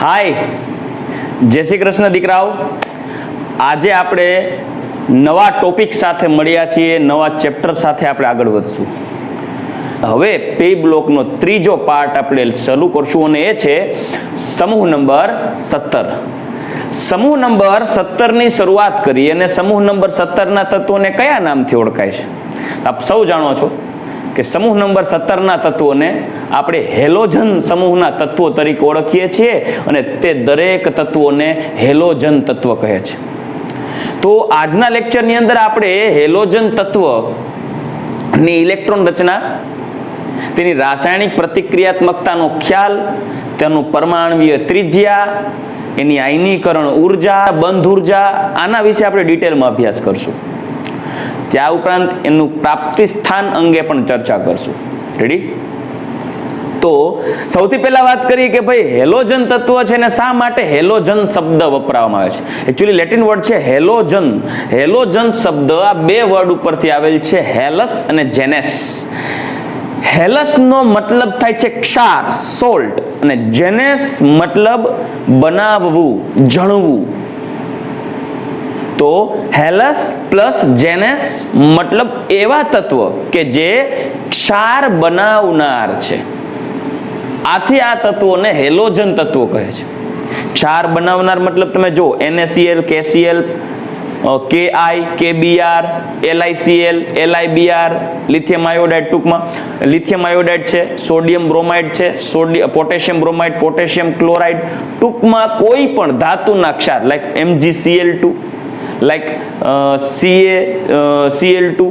हाय जय श्री कृष्ण दीकराओ। आज आपणे नवा टॉपिक साथे मळ्या छीए, नवा चेप्टर साथे आपणे आगळ वधशुं। हवे पी ब्लॉकनो त्रीजो पार्ट आपणे चालू करशुं अने ए छे समूह नंबर 17। समूह नंबर 17 ની શરૂઆત કરી અને સમૂહ નંબર 17 ના તત્વોને કયા નામથી ઓળખાય છે? આપ સૌ જાણો છો કે સમૂહ નંબર 17 ના તત્વોને આપણે હેલોજન સમૂહના તત્વો તરીકે ઓળખીએ છીએ અને તે દરેક તત્વોને હેલોજન તત્વ કહે છે। તો આજના લેક્ચરની અંદર આપણે હેલોજન તત્વની ઇલેક્ટ્રોન રચના, તેની રાસાયણિક પ્રતિક્રિયાત્મકતાનો ખ્યાલ, તેનું પરમાણુય ત્રિજ્યા, એની આયનીકરણ ઉર્જા, બંધ ઉર્જા, આના વિશે આપણે ડિટેલમાં અભ્યાસ કરશું। त्या उपरांत एनु प्राप्ति स्थान अंगे पण चर्चा करशुं। रेडी? तो सौथी पहेला वात करीए के भाई हेलोजन तत्व छे ने शा माटे हेलोजन शब्द वपराववामां आवे छे। एक्चुअली लेटिन वर्ड छे हेलोजन। हेलोजन शब्द आ बे वर्ड उपरथी आवेल छे, हेलस अने जेनेस। हेलस नो मतलब थाय छे क्षार, सोल्ट, अने जेनेस मतलब बनाववू, जणवू। तो हेलस प्लस जेनेस मतलब एवा तत्व के जे क्षार बनावनार छे। आथी आ तत्वोने हेलोजन तत्व कहे छे। क्षार बनावनार मतलब तमे जो NaCl, KCl, Ki, KBr, LiCl, LiBr, lithium iodide, टूंकमां लिथियम आयोडाइड छे, सोडियम ब्रोमाइड छे, पोटेशियम ब्रोमाइड, पोटेशियम क्लोराइड, टूंकमां कोई पण धातुना क्षार लाइक MgCl2, लाइक Cl2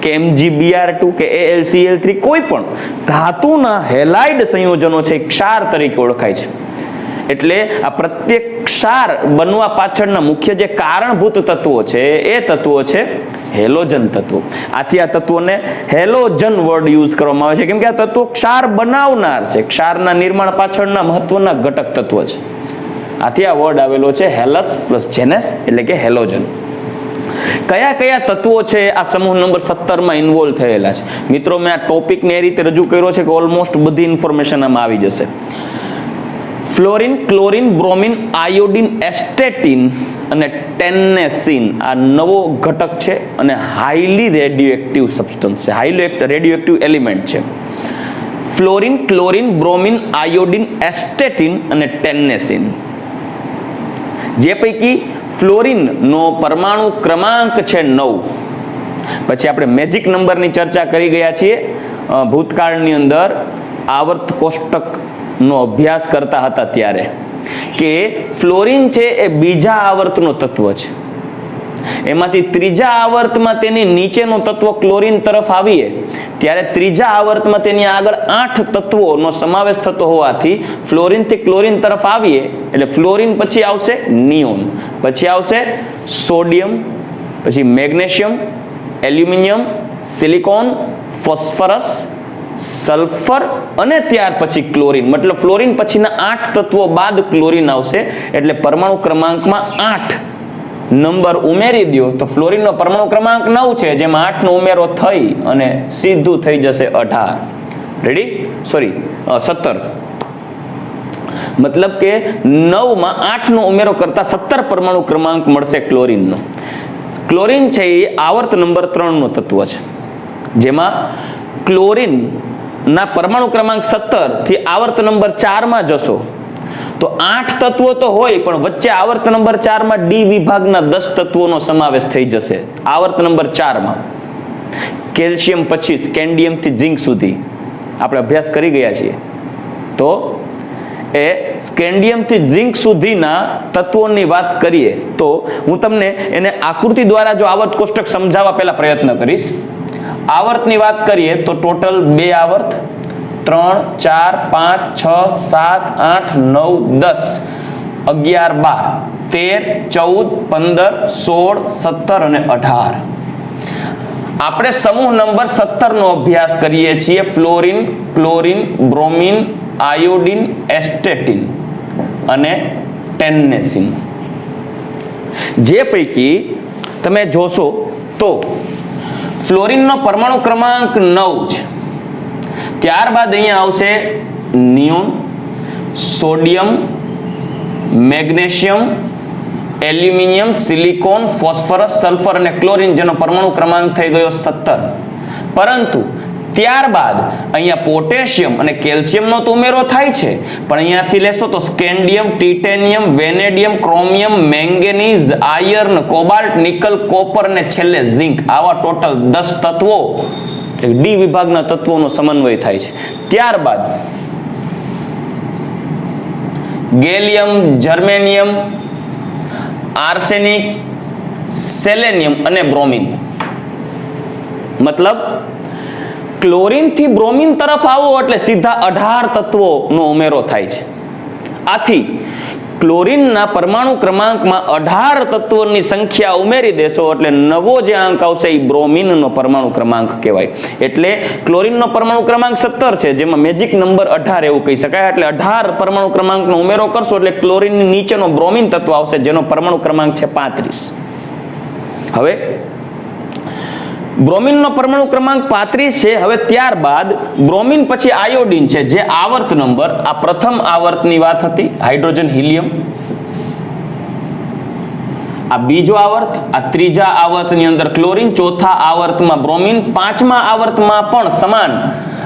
के MgBr2 के AlCl3, कोई पण धातुना हेलाइड संयोजनो छे क्षार तरीके ओळखाय छे। એટલે આ પ્રત્યેક ક્ષાર બનવા પાછળના મુખ્ય જે કારણભૂત તત્વો છે એ તત્વો છે હેલોજન તત્વો। આથી આ તત્વોને હેલોજન વર્ડ યુઝ કરવામાં આવે છે કેમ કે આ તત્વો ક્ષાર બનાવનાર છે, ક્ષારના નિર્માણ પાછળના મહત્વના ઘટક તત્વ છે। આથી આ વર્ડ આવેલો છે હેલસ પ્લસ જેનેસ એટલે કે હેલોજન। કયા કયા તત્વો છે આ સમૂહ નંબર 17 માં ઇન્વોલ્વ થયેલા છે? મિત્રો મેં આ ટોપિક ને એ રીતે રજૂ કર્યો છે કે ઓલમોસ્ટ બધી ઇન્ફોર્મેશન આમાં આવી જશે। ફ્લોરિન, ક્લોરિન, બ્રોમિન, આયોડિન, એસ્ટેટિન અને ટેન્નેસિન આ નવો ઘટક છે અને હાઈલી રેડિયોએક્ટિવ સબસ્ટન્સ છે, હાઈલી રેડિયોએક્ટિવ એલિમેન્ટ છે। ફ્લોરિન, ક્લોરિન, બ્રોમિન, આયોડિન, એસ્ટેટિન અને ટેન્નેસિન। જે પૈકી ફ્લોરિન નો પરમાણુ ક્રમાંક છે 9। પછી આપણે મેજિક નંબરની ચર્ચા કરી ગયા છીએ ભૂતકાળની અંદર આવર્ત કોષ્ટક નો અભ્યાસ કરતા હતા ત્યારે કે ફ્લોરિન છે એ બીજા આવર્તનો તત્વ છે। એમાંથી ત્રીજા આવર્તમાં તેની નીચેનો તત્વ ક્લોરિન તરફ આવીએ ત્યારે ત્રીજા આવર્તમાં તેની આગળ 8 તત્વોનો સમાવેશ થતો હોવાથી ફ્લોરિન થી ક્લોરિન તરફ આવીએ એટલે ફ્લોરિન પછી આવશે નિયોન, પછી આવશે સોડિયમ, પછી magnesium, aluminium, silicon, phosphorus, sulphur અને ત્યાર પછી ક્લોરિન। મતલબ ફ્લોરિન પછીના 8 તત્વો બાદ ક્લોરિન આવશે એટલે પરમાણુ ક્રમાંકમાં 8 નંબર ઉમેરી દો તો ફ્લોરિનનો પરમાણુ ક્રમાંક 9 છે, જેમાં 8 નો ઉમેરો થઈ અને સીધું થઈ જશે 18। રેડી? સોરી 17। મતલબ કે 9 માં 8 નો ઉમેરો કરતા 17 પરમાણુ ક્રમાંક મળશે ક્લોરિનનો। ક્લોરિન છે એ આવર્ત નંબર 3 નો તત્વ છે, જેમાં ક્લોરિન ના પરમાણુ ક્રમાંક 17 થી આવર્ત નંબર 4 માં જશો તો 8 તત્વો તો હોય પણ વચ્ચે આવર્ત નંબર 4 માં ડી વિભાગના 10 તત્વોનો સમાવેશ થઈ જશે। આવર્ત નંબર 4 માં કેલ્શિયમ પછી સ્કેન્ડિયમ થી ઝિંક સુધી આપણે અભ્યાસ કરી ગયા છીએ। તો એ સ્કેન્ડિયમ થી ઝિંક સુધીના તત્વોની વાત કરીએ તો હું તમને એને આકૃતિ દ્વારા જો આવર્ત કોષ્ટક સમજાવવા પહેલા પ્રયત્ન કરીશ। આવર્તની વાત કરીએ તો ટોટલ 2 આવર્ત 3, 4, 5, 6, 7, 8, 9, 10, 11, 12, 13, 14, 15, 16, 17 અને 18। આપણે સમૂહ નંબર 17 નો અભ્યાસ કરીએ છીએ। ફ્લોરિન, ક્લોરિન, બ્રોમિન, આયોડિન, એસ્ટેટિન અને ટેન્નેસિન। જે પૈકી તમે જોશો તો ફ્લોરિનનો પરમાણુ ક્રમાંક 9 છે। ત્યારબાદ અહીંયા આવશે neon, sodium, magnesium, aluminium, silicon, phosphorus, sulphur અને ક્લોરીન, જેનો પરમાણુ ક્રમાંક થઈ ગયો 17. પરંતુ ત્યારબાદ અહીંયા પોટેશિયમ અને કેલ્શિયમનો તો ઉમેરો થાય છે, પણ અહીંયાથી લેશો તો scandium, titanium, vanadium, chromium, manganese, iron, cobalt, nickel, copper અને છેલ્લે ઝિંક, આવા ટોટલ 10 તત્વો, ડી વિભાગના તત્વોનો સમન્વય થાય છે. ત્યારબાદ ગેલિયમ, જર્મેનિયમ, આર્સેનિક, સેલેનિયમ અને બ્રોમિન. મતલબ ક્લોરીન થી બ્રોમિન તરફ આવો એટલે સીધા 18 તત્વોનો ઉમેરો થાય છે. આથી ક્લોરીનના પરમાણુ ક્રમાંકમાં 18 તત્વોની સંખ્યા ઉમેરી દેશો એટલે નવો જે આંક આવશે એ બ્રોમિનનો પરમાણુ ક્રમાંક કહેવાય. એટલે ક્લોરીનનો પરમાણુ ક્રમાંક 17 છે, જેમાં મેજિક નંબર 18 એવું કહી શકાય. એટલે 18 પરમાણુ ક્રમાંકનો ઉમેરો કરશો એટલે ક્લોરીનની નીચેનો બ્રોમિન તત્વ આવશે, જેનો પરમાણુ ક્રમાંક છે 35. હવે બ્રોમિનનો પરમાણુ ક્રમાંક 35 છે. હવે ત્યારબાદ બ્રોમિન પછી આયોડિન છે, જે આવર્ત નંબર, આ પ્રથમ આવર્તની વાત હતી, હાઇડ્રોજન, હિલિયમ. આ બીજો આવર્ત, આ ત્રીજા આવર્તની અંદર ક્લોરીન, ચોથા આવર્તમાં બ્રોમિન, પાંચમા આવર્તમાં પણ સમાન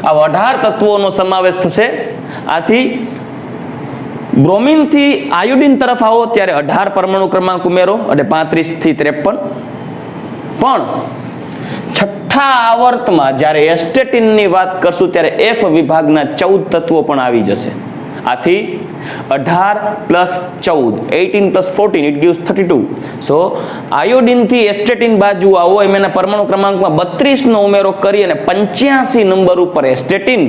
આ 18 તત્વોનો સમાવેશ થશે. આથી બ્રોમિન થી આયોડિન તરફ આવો ત્યારે 18 પરમાણુ ક્રમાંક ઉમેરો એટલે 35 થી 53. પણ છઠ્ઠા આવર્તમાં જ્યારે એસ્ટેટિનની વાત કરશું ત્યારે એફ વિભાગના 14 તત્વો પણ આવી જશે. આથી 18 plus 14, 18 plus 14, it gives 32. So iodine થી એસ્ટેટિન બાજુ આવો એમ એના પરમાણુ ક્રમાંકમાં 32 નો ઉમેરો કરી અને 85 નંબર ઉપર એસ્ટેટિન,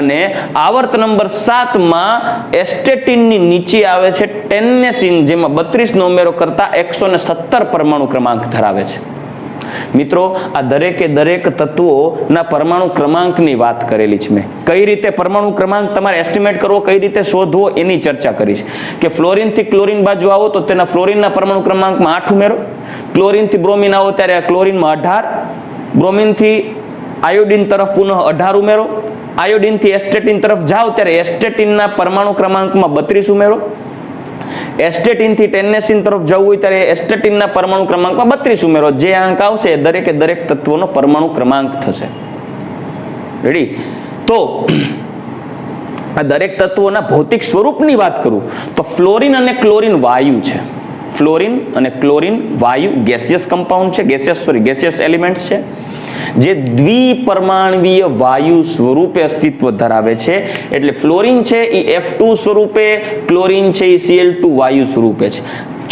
અને આવર્ત નંબર 7 માં એસ્ટેટિનની નીચે આવે છે ટેન્નેસિન, જેમાં 32 નો ઉમેરો કરતા 117 પરમાણુ ક્રમાંક ધરાવે છે. મિત્રો, આ દરેકે દરેક તત્વોના પરમાણુ ક્રમાંકની વાત કરેલી છે મેં. કઈ રીતે પરમાણુ ક્રમાંક તમારે એસ્ટિમેટ કરવો, કઈ રીતે શોધવો, એની ચર્ચા કરી છે. કે ફ્લોરિન થી ક્લોરીન બાજુ આવો તો તેના ફ્લોરિનના પરમાણુ ક્રમાંકમાં 8 ઉમેરો, ક્લોરીન થી બ્રોમિન આવો ત્યારે ક્લોરીનમાં 18, બ્રોમિન થી આયોડિન તરફ પુનઃ 18 ઉમેરો, આયોડિન થી એસ્ટેટિન તરફ જાઓ ત્યારે એસ્ટેટિનના પરમાણુ ક્રમાંકમાં 32 ઉમેરો, એસ્ટેટિન થી ટેન્નેસિન તરફ જવું હોય ત્યારે એસ્ટેટિનના પરમાણુ ક્રમાંકમાં 32 ઉમેરો. જે આંક આવશે એ દરેકે દરેક તત્વોનો પરમાણુ ક્રમાંક થશે. રેડી? તો આ દરેક તત્વોના ભૌતિક સ્વરૂપની વાત કરું તો ફ્લોરિન અને ક્લોરીન વાયુ છે. ફ્લોરિન અને ક્લોરીન વાયુ ગેસિયસ કમ્પાઉન્ડ છે, ગેસિયસ એલિમેન્ટ્સ છે, જે દ્વિપરમાણવીય વાયુ સ્વરૂપે અસ્તિત્વ ધરાવે છે. એટલે ફ્લોરિન છે એ F2 સ્વરૂપે, ક્લોરીન છે એ Cl2 વાયુ સ્વરૂપે છે.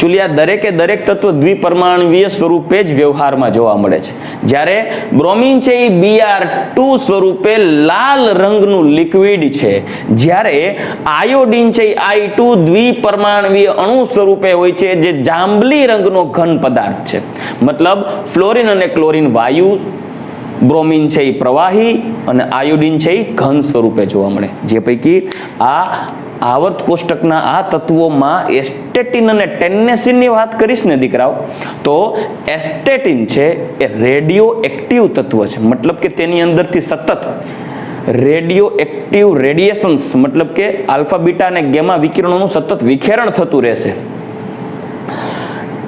ચુલિયા દરેકે દરેક તત્વ દ્વિપરમાણવીય સ્વરૂપે જ વ્યવહારમાં જોવા મળે છે. જ્યારે બ્રોમિન છે એ Br2 સ્વરૂપે લાલ રંગનું લિક્વિડ છે. જ્યારે આયોડિન છે એ I2 દ્વિપરમાણવીય અણુ સ્વરૂપે હોય છે, જે જાંબલી રંગનો ઘન પદાર્થ છે. મતલબ ફ્લોરિન અને ક્લોરીન વાયુ, બ્રોમિન છે એ પ્રવાહી અને આયોડિન છે એ ઘન સ્વરૂપે જોવા મળે. જે પૈકી આ આવર્ત કોષ્ટકના આ તત્વોમાં એસ્ટેટિન અને ટેન્નેસિનની વાત કરીશ ને દીકરાઓ, તો એસ્ટેટિન છે એ રેડિયો એક્ટિવ તત્વ છે. મતલબ કે તેની અંદરથી સતત રેડિયો એક્ટિવ રેડિયેશન્સ, મતલબ કે આલ્ફા, બીટા અને ગેમા વિકિરણોનું સતત વિખેરણ થતું રહેશે.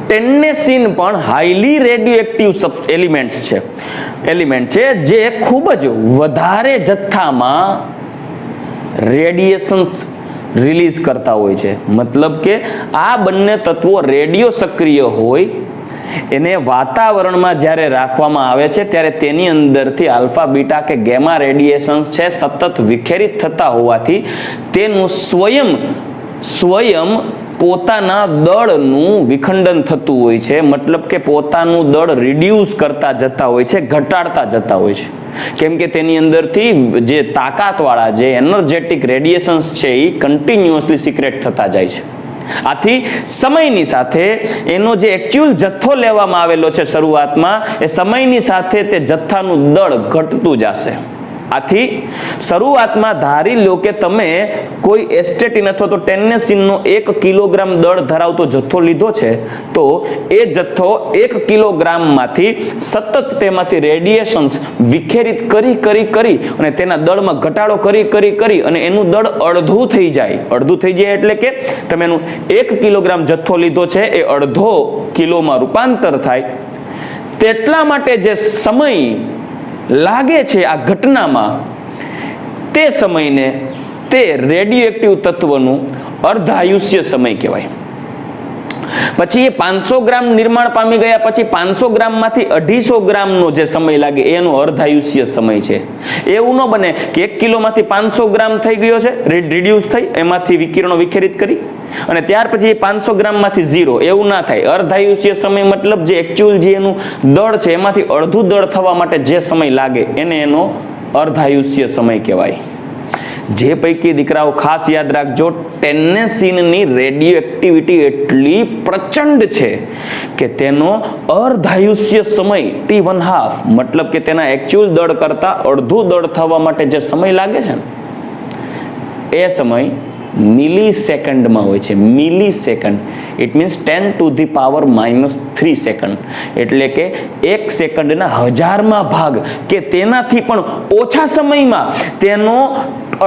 ટેન્નેસિન પણ હાઈલી રેડિયો એક્ટિવ એલિમેન્ટ છે, જે ખૂબ જ વધારે જથ્થામાં રેડિયેશન્સ રિલીઝ કરતા હોય છે. મતલબ કે આ બંને તત્વો રેડિયો સક્રિય હોય, એને વાતાવરણમાં જ્યારે રાખવામાં આવે છે ત્યારે તેની અંદરથી આલ્ફા, બીટા કે ગેમા રેડિયેશન્સ છે સતત વિખેરિત થતા હોવાથી તેનું સ્વયં પોતાના દળનું વિખંડન થતું હોય છે. મતલબ કે પોતાનું દળ રિડ્યુસ કરતા જતા હોય છે, ઘટાડતા જતા હોય છે. કેમ કે તેની અંદરથી જે તાકાતવાળા જે એનર્જેટિક રેડિયેશન્સ છે એ કન્ટિન્યુઅસલી સિક્રેટ થતા જાય છે. આથી સમયની સાથે એનો જે એકચ્યુઅલ જથ્થો લેવામાં આવેલો છે શરૂઆતમાં, એ સમયની સાથે તે જથ્થાનું દળ ઘટતું જશે. આથી શરૂઆતમાં ધારી લો કે તમે કોઈ એસ્ટેટિન અથવા તો ટેન્નેસિનનો 1 કિલોગ્રામ દળ ધરાવતો જથ્થો લીધો છે, તો એ જથ્થો 1 કિલોગ્રામમાંથી સતત તેમાંથી રેડિયેશન્સ વિખેરિત કરી અને તેના દળમાં ઘટાડો કરી અને એનું દળ અડધું થઈ જાય એટલે કે તમે એનું 1 કિલોગ્રામ જથ્થો લીધો છે એ અડધો કિલોમાં રૂપાંતર થાય, તેટલા માટે જે સમય લાગે છે આ ઘટનામાં, તે સમયને તે રેડિયોએક્ટિવ તત્વનું અર્ધાયુષ્ય સમય કહેવાય. પછી એ 500 ગ્રામ નિર્માણ પામી ગયા પછી 500 ગ્રામમાંથી 250 ગ્રામનો જે સમય લાગે એનો અર્ધાયુષ્ય સમય છે. એવું ન બને કે 1 કિલોમાંથી 500 ગ્રામ થઈ ગયો છે, રિડ્યુસ થઈ, એમાંથી વિકિરણો વિખેરિત કરી અને ત્યાર પછી 500 ગ્રામમાંથી 0, એવું ના થાય. અર્ધાયુષ્ય સમય મતલબ જે એકચ્યુઅલ જે એનું દળ છે એમાંથી અડધું દળ થવા માટે જે સમય લાગે એને એનો અર્ધાયુષ્ય સમય કહેવાય. જે પૈકી દીકરાઓ ખાસ યાદ રાખજો, ટેન્નેસિનની રેડિયો એક્ટિવિટી એટલી પ્રચંડ છે કે તેનો અર્ધાયુષ્ય સમય T½ મતલબ કે તેના એકચ્યુઅલ દળ કરતા અડધું દળ થવા માટે જે સમય લાગે છે ને એ સમય મિલી સેકન્ડમાં હોય છે. મિલી સેકન્ડ, ઇટ મીન્સ 10⁻³ સેકન્ડ, એટલે કે 1 સેકન્ડના 1000માં ભાગ કે તેનાથી પણ ઓછા સમયમાં તેનો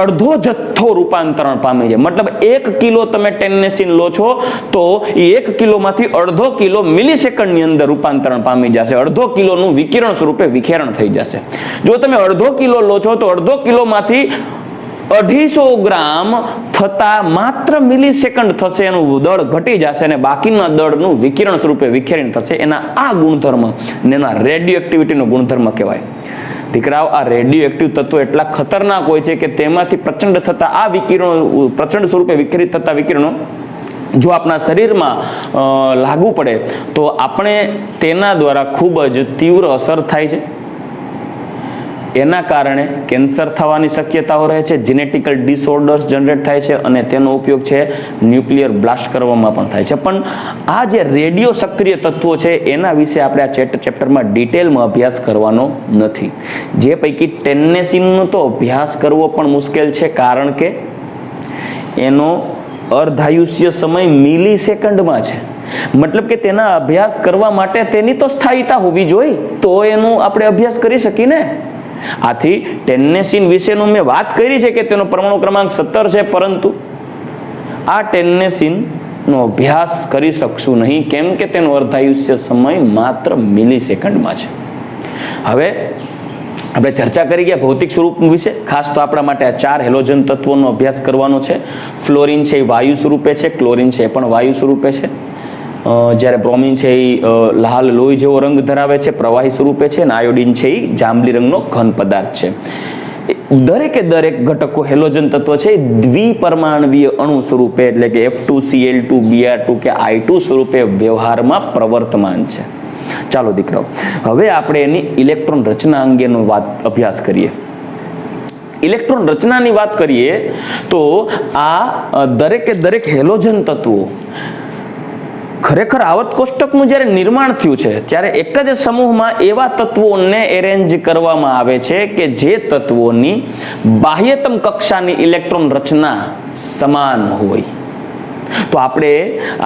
અડધો જથ્થો રૂપાંતરણ પામે છે. મતલબ 1 કિલો તમે ટેન્નેસિન લો છો તો એ 1 કિલોમાંથી અડધો કિલો મિલી સેકન્ડની અંદર રૂપાંતરણ પામી જશે, અડધો કિલોનું વિકિરણ સ્વરૂપે વિખેરણ થઈ જશે. જો તમે અડધો કિલો લો છો તો અડધો કિલોમાંથી 250 ગ્રામ થતા માત્ર મિલી સેકન્ડ થશે, એનું દળ ઘટી જશે અને બાકીના દળનું વિકિરણ સ્વરૂપે વિખેરણ થશે. એના આ ગુણધર્મ ને એના રેડિયો એક્ટિવિટીનો ગુણધર્મ કહેવાય. દીકરાઓ, આ રેડિયો એક્ટિવ તત્વો એટલા ખતરનાક હોય છે કે તેમાંથી પ્રચંડ થતા આ વિકિરણો, પ્રચંડ સ્વરૂપે વિખેરિત થતા વિકિરણો જો આપણા શરીરમાં લાગુ પડે તો આપણે તેના દ્વારા ખૂબ જ તીવ્ર અસર થાય છે. એના કારણે કેન્સર થવાની શક્યતાઓ રહે છે, જેનેટિકલ ડિસઓર્ડર્સ જનરેટ થાય છે અને તેનો ઉપયોગ છે ન્યુક્લિયર બ્લાસ્ટ કરવામાં પણ થાય છે. પણ આ જે રેડિયો સક્રિય તત્વો છે એના વિશે આપણે આ ચેપ્ટરમાં ડિટેલમાં અભ્યાસ કરવાનો નથી. જે પૈકી ટેન્નેસિનનો તો અભ્યાસ કરવો પણ મુશ્કેલ છે, કારણ કે એનો અર્ધાયુષ્ય સમય મિલી સેકન્ડમાં છે. મતલબ કે તેના અભ્યાસ કરવા માટે તેની તો સ્થાયીતા હોવી જોઈએ, તો એનો આપણે અભ્યાસ કરી શકીએ ને. આથી ટેન્નેસિન વિશેનું મેં વાત કરી છે કે તેનો પરમાણુ ક્રમાંક 17 છે, પરંતુ આ ટેન્નેસિનનો અભ્યાસ કરી શકશું નહીં, કેમ કે તેનો અર્ધાયુષ્ય સમય માત્ર મિલી સેકન્ડમાં છે. હવે આપણે ચર્ચા કરી ગયા ભૌતિક સ્વરૂપ વિશે. ખાસ તો આપણા માટે આ 4 હેલોજન તત્વોનો અભ્યાસ કરવાનો છે. ફ્લોરિન છે એ વાયુ સ્વરૂપે છે, ક્લોરિન છે એ પણ વાયુ સ્વરૂપે છે, જ્યારે બ્રોમિન છે એ લાલ લોહી જેવો રંગ ધરાવે છે, પ્રવાહી સ્વરૂપે છે, અને આયોડિન છે એ જાંબલી રંગનો ઘન પદાર્થ છે. દરેકે દરેક ઘટકો હેલોજન તત્વ છે દ્વિપરમાણવીય અણુ સ્વરૂપે, એટલે કે F2Cl2 Br2 કે I2 સ્વરૂપે વ્યવહારમાં પ્રવર્તમાન છે. ચાલો દીકરાઓ, હવે આપણે એની ઇલેક્ટ્રોન રચના અંગેનો અભ્યાસ કરીએ. ઇલેક્ટ્રોન રચનાની વાત કરીએ તો આ દરેકે દરેક હેલોજન તત્વો ખરેખર આવર્ત કોષ્ટકનું જ્યારે નિર્માણ થયું છે ત્યારે એક જ સમૂહમાં એવા તત્વોને એરેન્જ કરવામાં આવે છે કે જે તત્વોની બાહ્યતમ કક્ષાની ઇલેક્ટ્રોન રચના સમાન હોય. તો આપણે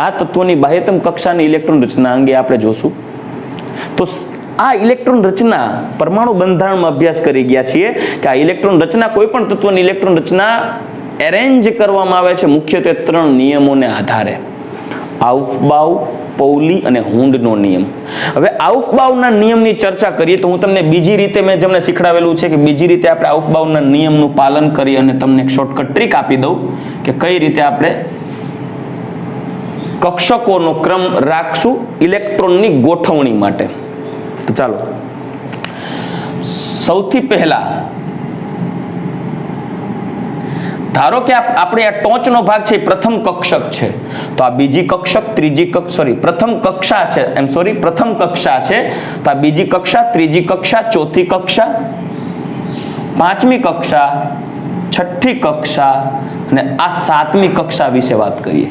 આ તત્વોની બાહ્યતમ કક્ષાની ઇલેક્ટ્રોન રચના અંગે આપણે જોશું. તો આ ઇલેક્ટ્રોન રચના પરમાણુ બંધારણમાં અભ્યાસ કરી ગયા છીએ કે આ ઇલેક્ટ્રોન રચના, કોઈ પણ તત્વની ઇલેક્ટ્રોન રચના એરેન્જ કરવામાં આવે છે મુખ્યત્વે 3 નિયમોને આધારે: આઉફબાઉ, પૌલી અને હુન્ડનો નિયમ. હવે આઉફબાઉના નિયમની ચર્ચા કરીએ તો હું તમને બીજી રીતે મેં જેમને શીખડાવેલું છે કે બીજી રીતે આપણે આઉફબાઉના નિયમનું પાલન કરી અને તમને એક શોર્ટકટ ટ્રીક આપી દઉં કે કઈ રીતે આપણે કક્ષકોનો ક્રમ રાખશું ઇલેક્ટ્રોનની ગોઠવણી માટે. તો ચાલો, સૌથી પહેલા ધારો કે આપણે આ ટોચનો ભાગ છે પ્રથમ કક્ષક છે, તો આ બીજી કક્ષક, ત્રીજી પ્રથમ કક્ષા છે, પ્રથમ કક્ષા છે, તો આ બીજી કક્ષા, ત્રીજી કક્ષા, ચોથી કક્ષા, પાંચમી કક્ષા, છઠ્ઠી કક્ષા અને આ સાતમી કક્ષા વિશે વાત કરીએ.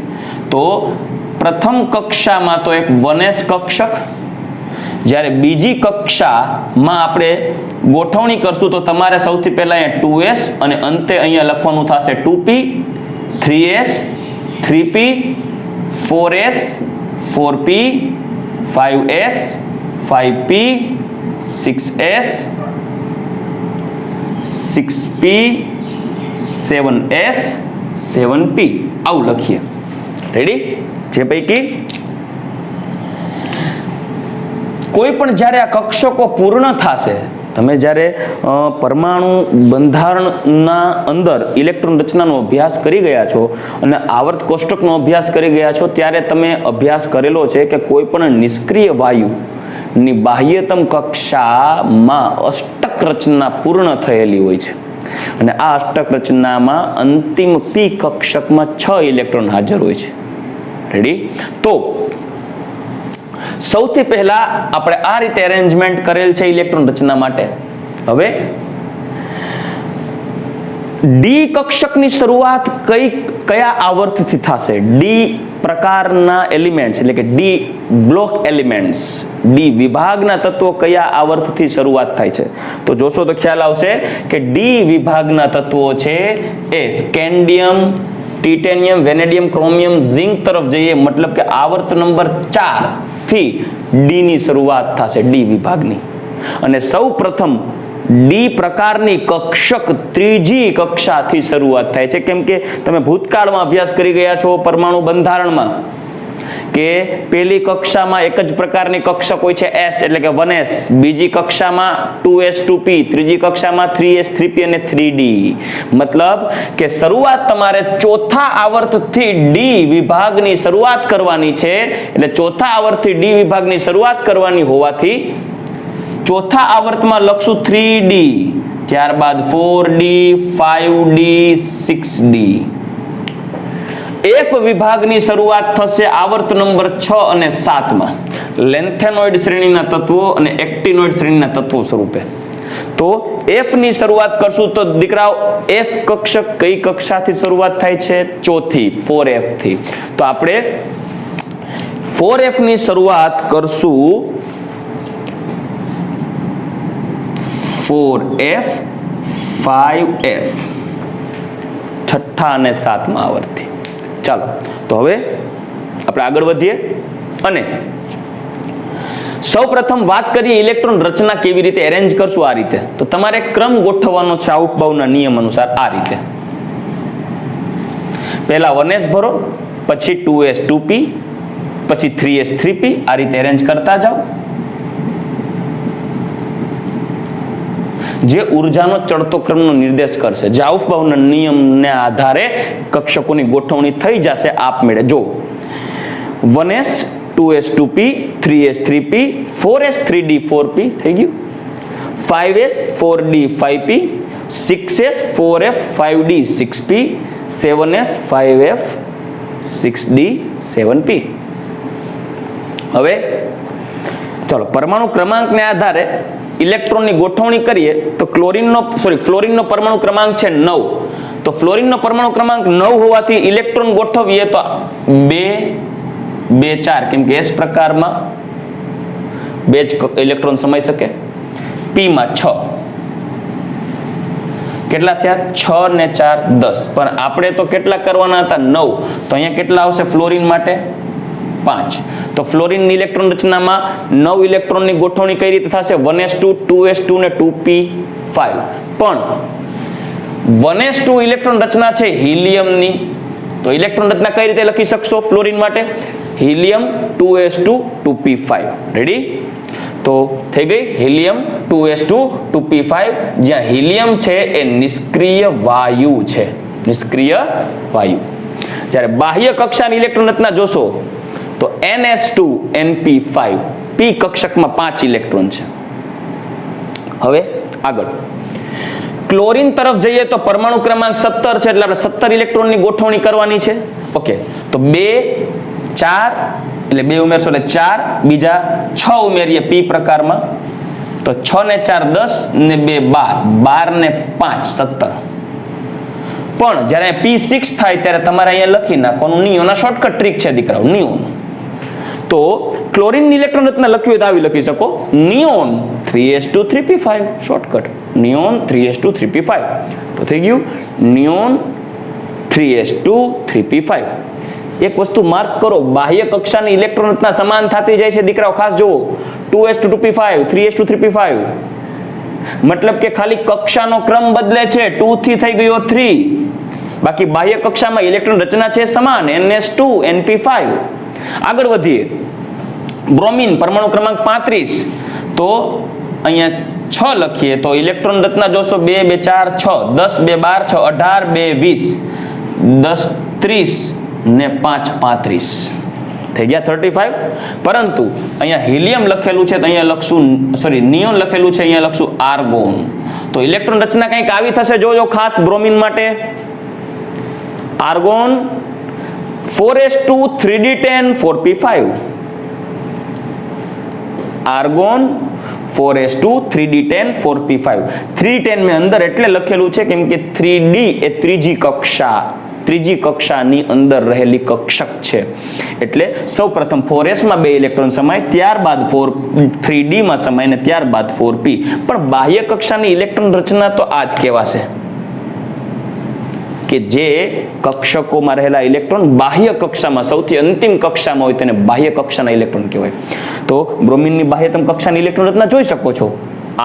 તો પ્રથમ કક્ષામાં તો એક 1s કક્ષક, જ્યારે બીજી કક્ષામાં આપણે ગોઠવણી કરશું તો તમારે સૌથી પહેલા અહીંયા 2s અને અંતે અહીંયા લખવાનું થશે 2p 3s 3p 4s 4p 5s 5p 6s 6p 7s 7p આવું લખીએ. રેડી? જે પૈકી કોઈ પણ જ્યારે આ કક્ષકો પૂર્ણ થશે, તમે જ્યારે પરમાણુ બંધારણના અંદર ઇલેક્ટ્રોન રચનાનો અભ્યાસ કરી ગયા છો અને આવર્ત કોષ્ટકનો અભ્યાસ કરી ગયા છો, ત્યારે તમે અભ્યાસ કરેલો છે કે કોઈ પણ નિષ્ક્રિય વાયુની બાહ્યતમ કક્ષામાં અષ્ટક રચના પૂર્ણ થયેલી હોય છે અને આ અષ્ટક રચનામાં અંતિમ પી કક્ષકમાં 6 ઇલેક્ટ્રોન હાજર હોય છે. રેડી? તો સૌથી પહેલા આપણે આ રીતે અરેન્જમેન્ટ કરેલ છે ઇલેક્ટ્રોન રચના માટે. હવે ડી કક્ષકની શરૂઆત કયા આવર્તથી થશે? ડી પ્રકારના એલિમેન્ટ્સ એટલે કે ડી બ્લોક એલિમેન્ટ્સ, ડી વિભાગના તત્વો કયા આવર્તથી શરૂઆત થાય છે? તો જોશો તો ખ્યાલ આવશે કે ડી વિભાગના તત્વો છે એ scandium, titanium, vanadium, chromium, zinc તરફ જઈએ, મતલબ કે આવર્ત નંબર 4 થી ડી ની શરૂઆત થશે, ડી વિભાગની. અને સૌ પ્રથમ ડી પ્રકારની કક્ષક ત્રીજી કક્ષાથી શરૂઆત થાય છે, કેમ કે તમે ભૂતકાળમાં અભ્યાસ કરી ગયા છો પરમાણુ બંધારણમાં કે પહેલી કક્ષામાં એક જ પ્રકારની કક્ષક હોય છે S એટલે કે 1s, બીજી કક્ષામાં 2s 2p, ત્રીજી કક્ષામાં 3s 3p અને 3d. મતલબ કે શરૂઆત તમારે ચોથા આવર્તથી ડી વિભાગની શરૂઆત કરવાની છે. એટલે ચોથા આવર્તથી ડી વિભાગની શરૂઆત કરવાની હોવાથી ચોથા આવર્તમાં લખશું 3d, ત્યારબાદ 4d, 5d, 6d. એફ વિભાગની શરૂઆત થશે આવર્ત નંબર 6 અને 7 માં લેન્થેનોઇડ શ્રેણીના તત્વો અને એક્ટિનોઇડ શ્રેણીના તત્વો સ્વરૂપે. તો એફ ની શરૂઆત કરશું તો દીકરાઓ એફ કક્ષક કઈ કક્ષાથી શરૂઆત થાય છે? ચોથી, 4f થી. તો આપણે 4f ની શરૂઆત કરશું 4f 5f છઠ્ઠા અને 7મા આવર્તથી. ચાલો તો હવે આપણે આગળ વધીએ અને સૌપ્રથમ વાત કરીએ ઇલેક્ટ્રોન રચના કેવી રીતે અરેન્જ કરશું. આ રીતે તો તમારે ક્રમ ગોઠવવાનો છે આઉફબાઉના નિયમ અનુસાર. આ રીતે પહેલા 1s ભરો, પછી 2s 2p, પછી 3s 3p, આ રીતે અરેન્જ કરતા જાઓ. જે ઉર્જાનો ચડતો ક્રમનો નિર્દેશ કરશે. જે આઉફબાઉના નિયમને આધારે કક્ષકોની ગોઠવણી થઈ જશે આપમેળે. જો 1s 2s 2p, 3s 3p, 4s 3d 4p થઈ ગયું, 5s 4d 5p, 6s 4f 5d 6p, 7s 5f 6d 7p. હવે ચાલો પરમાણુ ક્રમાંકને આધારે ઇલેક્ટ્રોનની ગોઠવણી કરીએ તો ફ્લોરિનનો પરમાણુ ક્રમાંક છે 9. તો ફ્લોરિનનો પરમાણુ ક્રમાંક 9 હોવાથી ઇલેક્ટ્રોન ગોઠવીએ તો 2 2 4, કેમ કે S પ્રકારમાં 2 જ ઇલેક્ટ્રોન સમાઈ શકે. P માં 6, કેટલા થયા? 6 ને 4 10. પણ આપણે તો કેટલા કરવાના હતા? 9. તો અહીંયા કેટલા આવશે ફ્લોરિન માટે? 5. તો ફ્લોરિનની ઇલેક્ટ્રોન રચનામાં 9 ઇલેક્ટ્રોનની ગોઠવણી કઈ રીતે થશે? 1s2 2s2 ને 2p5. પણ 1s2 ઇલેક્ટ્રોન રચના છે હિલિયમની. તો ઇલેક્ટ્રોન રચના કઈ રીતે લખી શકશો ફ્લોરિન માટે? Helium 2s2 2p5. રેડી? તો થઈ ગઈ હિલિયમ 2s2 2p5, જ્યાં હિલિયમ છે એ નિષ્ક્રિય વાયુ છે. નિષ્ક્રિય વાયુ. જ્યારે બાહ્ય કક્ષાની ઇલેક્ટ્રોન રચના જોશો તો ns2 np5, p કક્ષકમાં 5 ઇલેક્ટ્રોન છે. હવે આગળ ક્લોરીન તરફ જઈએ તો પરમાણુ ક્રમાંક 17 છે, એટલે આપણે 17 ઇલેક્ટ્રોનની ગોઠવણી કરવાની છે. ઓકે, તો 2 4 એટલે 2 ઉમેરશો એટલે 4, બીજા 6 ઉમેરીએ p પ્રકારમાં તો 6 ને 4 10 ને 2 12, 12 ને 5 17. પણ જ્યારે p6 થાય ત્યારે તમારે અહીંયા લખી નાખવાનું નિયોના શોર્ટકટ ટ્રીક છે દીકરાઓ, નિયોનો. તો તો ક્લોરીન ઇલેક્ટ્રોન રચના લખવી હોય તો આવી લખી શકો, neon 3s2 3p5 shortcut, neon 3s2 3p5 તો થઈ ગયું નિયોન 3s2 3p5. એક વસ્તુ માર્ક કરો, બાહ્ય કક્ષાની ઇલેક્ટ્રોન રચના સમાન થતી જાય છે દીકરાઓ, ખાસ જુઓ 2s2 2p5 3s2 3p5 મતલબ કે ખાલી કક્ષાનો ક્રમ બદલે છે, 2 થી થઈ ગયો 3, બાકી બાહ્ય કક્ષામાં ઇલેક્ટ્રોન રચના છે સમાન, ns2 np5. આગળ વધીએ, બ્રોમિન પરમાણુ ક્રમાંક 35, તો અહીંયા 6 લખીએ તો ઇલેક્ટ્રોન રચના જોશો 2 2 4 6 10 2 12 6 18 2 20 10 30 ને 5 35 થઈ ગયા 35. પરંતુ અહીંયા હિલિયમ લખેલું છે તો અહીંયા લખશું, સોરી નિયોન લખેલું છે અહીંયા લખશું આર્ગોન. તો ઇલેક્ટ્રોન રચના કંઈક આવી થશે, જોજો ખાસ બ્રોમિન માટે. Argon 4s2 3d10 4p5, argon 4s2 3d10 4p5. 310 મેં અંદર એટલે લખેલું છે કેમ કે 3d એ ત્રીજી કક્ષાની અંદર રહેલી કક્ષક છે, એટલે સૌપ્રથમ 4s માં 2 ઇલેક્ટ્રોન સમાય, ત્યારબાદ 3d માં સમાય ને ત્યારબાદ 4p. પણ બાહ્ય કક્ષાની ઇલેક્ટ્રોન રચના તો આ જ કહેવાશે કે જે કક્ષકોમાં રહેલા ઇલેક્ટ્રોન બાહ્ય કક્ષામાં સૌથી અંતિમ કક્ષામાં હોય તેને બાહ્ય કક્ષાના ઇલેક્ટ્રોન કહેવાય. તો બ્રોમિનની બાહ્યતમ કક્ષાની ઇલેક્ટ્રોન રચના જોઈ શકો છો,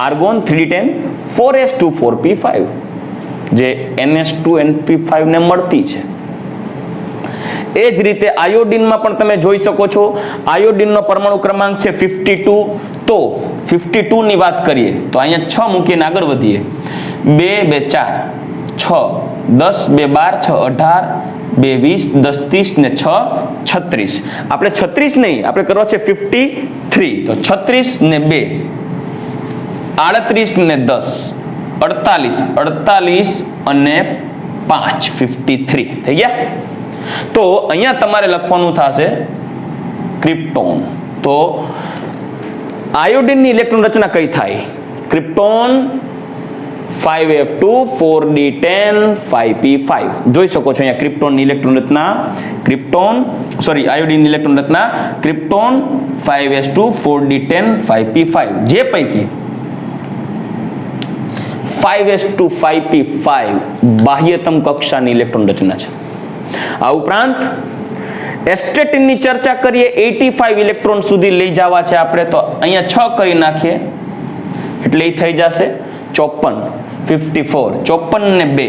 આર્ગોન 3d10 4s2 4p5 જે ns2 np5 ને મળતી છે. એ જ રીતે આયોડિનમાં પણ તમે જોઈ શકો છો, આયોડિનનો પરમાણુ ક્રમાંક છે 52. તો 52 ની વાત કરીએ તો અહીંયા 6 મૂકીને આગળ વધીએ, 2 2 4 6 10 2 12 6 18 2 20 10 30 ને 6 36. આપણે 36 નહીં, આપણે કરવા છે 53. તો 36 ને 2 38 ને 10 48 48 અને 5 53 થઈ ગયા. તો અહીંયા તમારે લખવાનું થશે ક્રિપ્ટોન. તો આયોડિનની ઇલેક્ટ્રોન રચના કઈ થાય? ક્રિપ્ટોન 5f2 4d10 5p5 જોઈ શકો છો અહીંયા ક્રિપ્ટોનની ઇલેક્ટ્રોન રચના, આયોડિનની ઇલેક્ટ્રોન રચના ક્રિપ્ટોન 5s2 4d10 5p5, જે પૈકી 5s2 5p5 બાહ્યતમ કક્ષાની ઇલેક્ટ્રોન રચના છે. આ ઉપરાંત એસ્ટેટિનની ચર્ચા કરીએ, 85 ઇલેક્ટ્રોન સુધી લઈ જવા છે આપણે, તો અહીંયા 6 કરી નાખીએ એટલે એ થઈ જશે 54 54 54 ને 2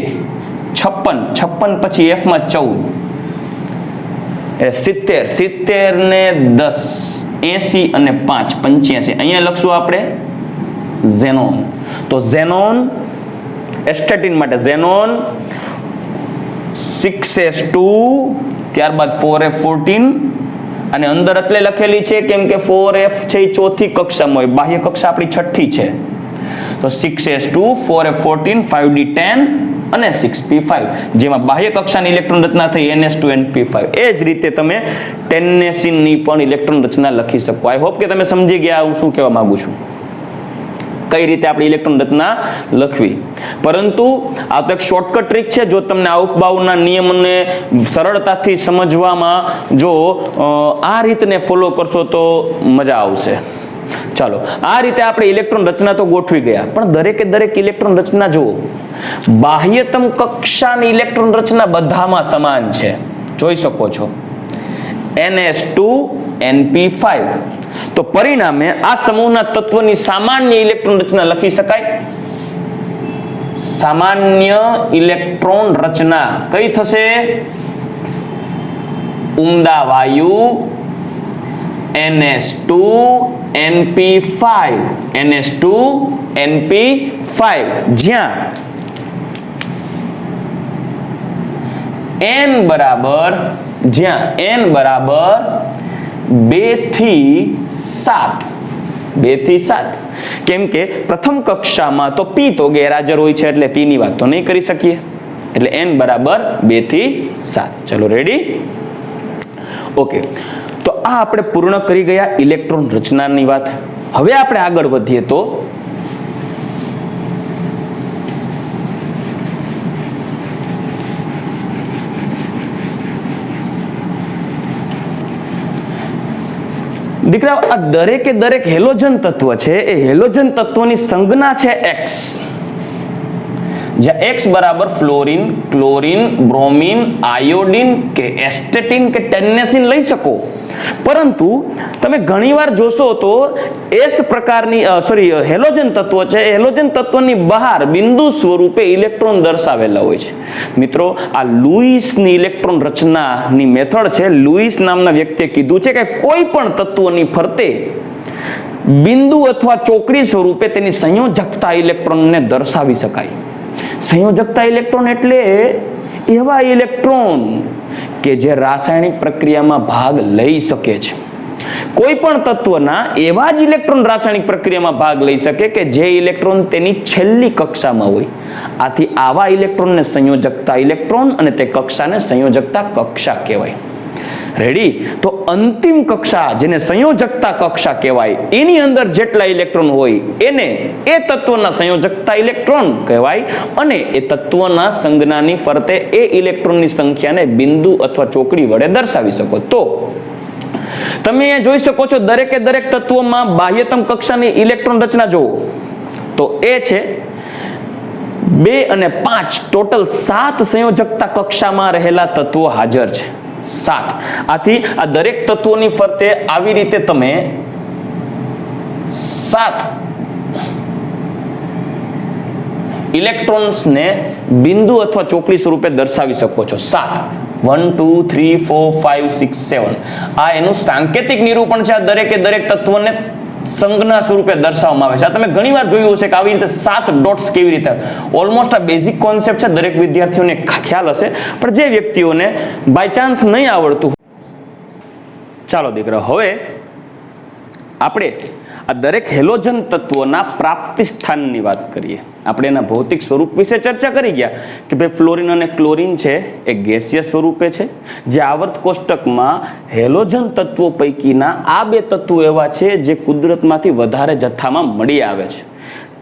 56 56 પછી f માં 14 70 70 ને 10 80 અને 5 85. અહીંયા લખશું આપણે ઝેનોન. તો ઝેનોન એસ્ટેટિન માટે ઝેનોન 6s2 ત્યારબાદ 4f14 અને અંદર એટલે લખેલી છે કેમ કે 4f છે એ ચોથી કક્ષામાં હોય, બાહ્ય કક્ષા આપણી છઠ્ઠી છે. તો 6s2 4f14 5d10 અને 6p5 જેમાં બાહ્ય કક્ષાની ઇલેક્ટ્રોન રચના થઈ ns2 np5. એ જ રીતે તમે ટેન્નેસિનની પણ ઇલેક્ટ્રોન રચના લખી શકો. આઈ હોપ કે તમે સમજી ગયા હું શું કહેવા માંગુ છું, કઈ રીતે આપણે ઇલેક્ટ્રોન રચના લખવી. પરંતુ આ તો એક શોર્ટકટ ટ્રીક છે, જો તમને આઉફબાઉના નિયમને સરળતાથી સમજવામાં જો આ રીતને ફોલો કરશો તો મજા આવશે. ચાલો, આ રીતે આપણે ઇલેક્ટ્રોન રચના તો ગોઠવી ગયા, પણ દરેકે દરેક ઇલેક્ટ્રોન રચના જુઓ, બાહ્યતમ કક્ષાની ઇલેક્ટ્રોન રચના બધામાં સમાન છે, જોઈ શકો છો ns2 np5. તો પરિણામે આ સમૂહના તત્વની સામાન્ય ઇલેક્ટ્રોન રચના લખી શકાય. સામાન્ય ઇલેક્ટ્રોન રચના કઈ થશે? ઉમદા વાયુ ns2 np5 ns2 np5 જ્યાં n બરાબર 2 થી 7 કેમ કે પ્રથમ કક્ષામાં તો p તો ગેરહાજર હોય છે એટલે p ની વાત તો નહીં કરી શકીએ, એટલે n બરાબર 2 થી 7. ચલો રેડી, ઓકે. તો આ આપણે પૂર્ણ કરી ગયા ઇલેક્ટ્રોન રચનાની વાત. હવે આપણે આગળ વધીએ તો દીકરા આ દરેકે દરેક હેલોજન તત્વ છે એ હેલોજન તત્વની સંજ્ઞા છે X, જ્યાં X બરાબર ફ્લોરિન, ક્લોરિન, બ્રોમિન, આયોડિન કે એસ્ટેટિન કે ટેન્નેસિન લઈ શકો. પરંતુ તમે ઘણીવાર જોશો તો S પ્રકારની હેલોજન તત્વો છે, હેલોજન તત્વની બહાર બિંદુ સ્વરૂપે ઇલેક્ટ્રોન દર્શાવેલા હોય છે. મિત્રો આ લુઈસની ઇલેક્ટ્રોન રચનાની મેથડ છે. લુઈસ નામના વ્યક્તિએ કીધું છે કે કોઈ પણ તત્વની ફરતે બિંદુ અથવા ચોકડી સ્વરૂપે તેની સંયોજકતા ઇલેક્ટ્રોનને દર્શાવી શકાય. સંયોજકતા ઇલેક્ટ્રોન એટલે એવા ઇલેક્ટ્રોન કે જે રાસાયણિક પ્રક્રિયામાં ભાગ લઈ શકે છે. કોઈ પણ તત્વના એવા જ ઇલેક્ટ્રોન રાસાયણિક પ્રક્રિયામાં ભાગ લઈ શકે કે જે ઇલેક્ટ્રોન તેની છેલ્લી કક્ષામાં હોય. આથી આવા ઇલેક્ટ્રોનને સંયોજકતા ઇલેક્ટ્રોન અને તે કક્ષાને સંયોજકતા કક્ષા કહેવાય. રેડી? તો અંતિમ કક્ષા જેને સંયોજકતા કક્ષા કહેવાય, એની અંદર જેટલા ઇલેક્ટ્રોન હોય એને એ તત્વના સંયોજકતા ઇલેક્ટ્રોન કહેવાય અને એ તત્વના સંજ્ઞાની ફરતે એ ઇલેક્ટ્રોનની સંખ્યાને બિંદુ અથવા ચોકડી વડે દર્શાવી શકો. તો તમે અહીંયા જોઈ શકો છો દરેકે દરેક તત્વમાં બાહ્યતમ કક્ષાની ઇલેક્ટ્રોન રચના જુઓ તો એ છે 2 અને 5, ટોટલ 7 સંયોજકતા કક્ષામાં રહેલા તત્વો હાજર છે. 7. આથી આ દરેક તત્વોની ફરતે આવી રીતે તમે 7 ઇલેક્ટ્રોન્સને બિંદુ અથવા ચોકડી સ્વરૂપે દર્શાવી શકો છો. 7 1 2 3 4 5 6 7. આ એનું સાંકેતિક નિરૂપણ છે. આ દરેકે દરેક તત્વને સંજ્ઞા સ્વરૂપે દર્શાવવામાં આવે છે. આ તમે ઘણીવાર જોયું હશે કે આવી રીતે 7 ડોટ્સ કેવી રીતે, ઓલમોસ્ટ આ બેઝિક કોન્સેપ્ટ છે, દરેક વિદ્યાર્થીઓને ખ્યાલ હશે, પણ જે વ્યક્તિઓને બાય ચાન્સ નહીં આવડતું. ચાલો દીકરા, હવે આપણે આ દરેક હેલોજન તત્વોના પ્રાપ્તિ સ્થાનની વાત કરીએ. આપણે એના ભૌતિક સ્વરૂપ વિશે ચર્ચા કરી ગયા કે ભાઈ ફ્લોરિન અને ક્લોરિન છે એ ગેસિયસ સ્વરૂપે છે, જે આવર્ત કોષ્ટકમાં હેલોજન તત્વો પૈકીના આ 2 તત્વો એવા છે જે કુદરતમાંથી વધારે જથ્થામાં મળી આવે છે.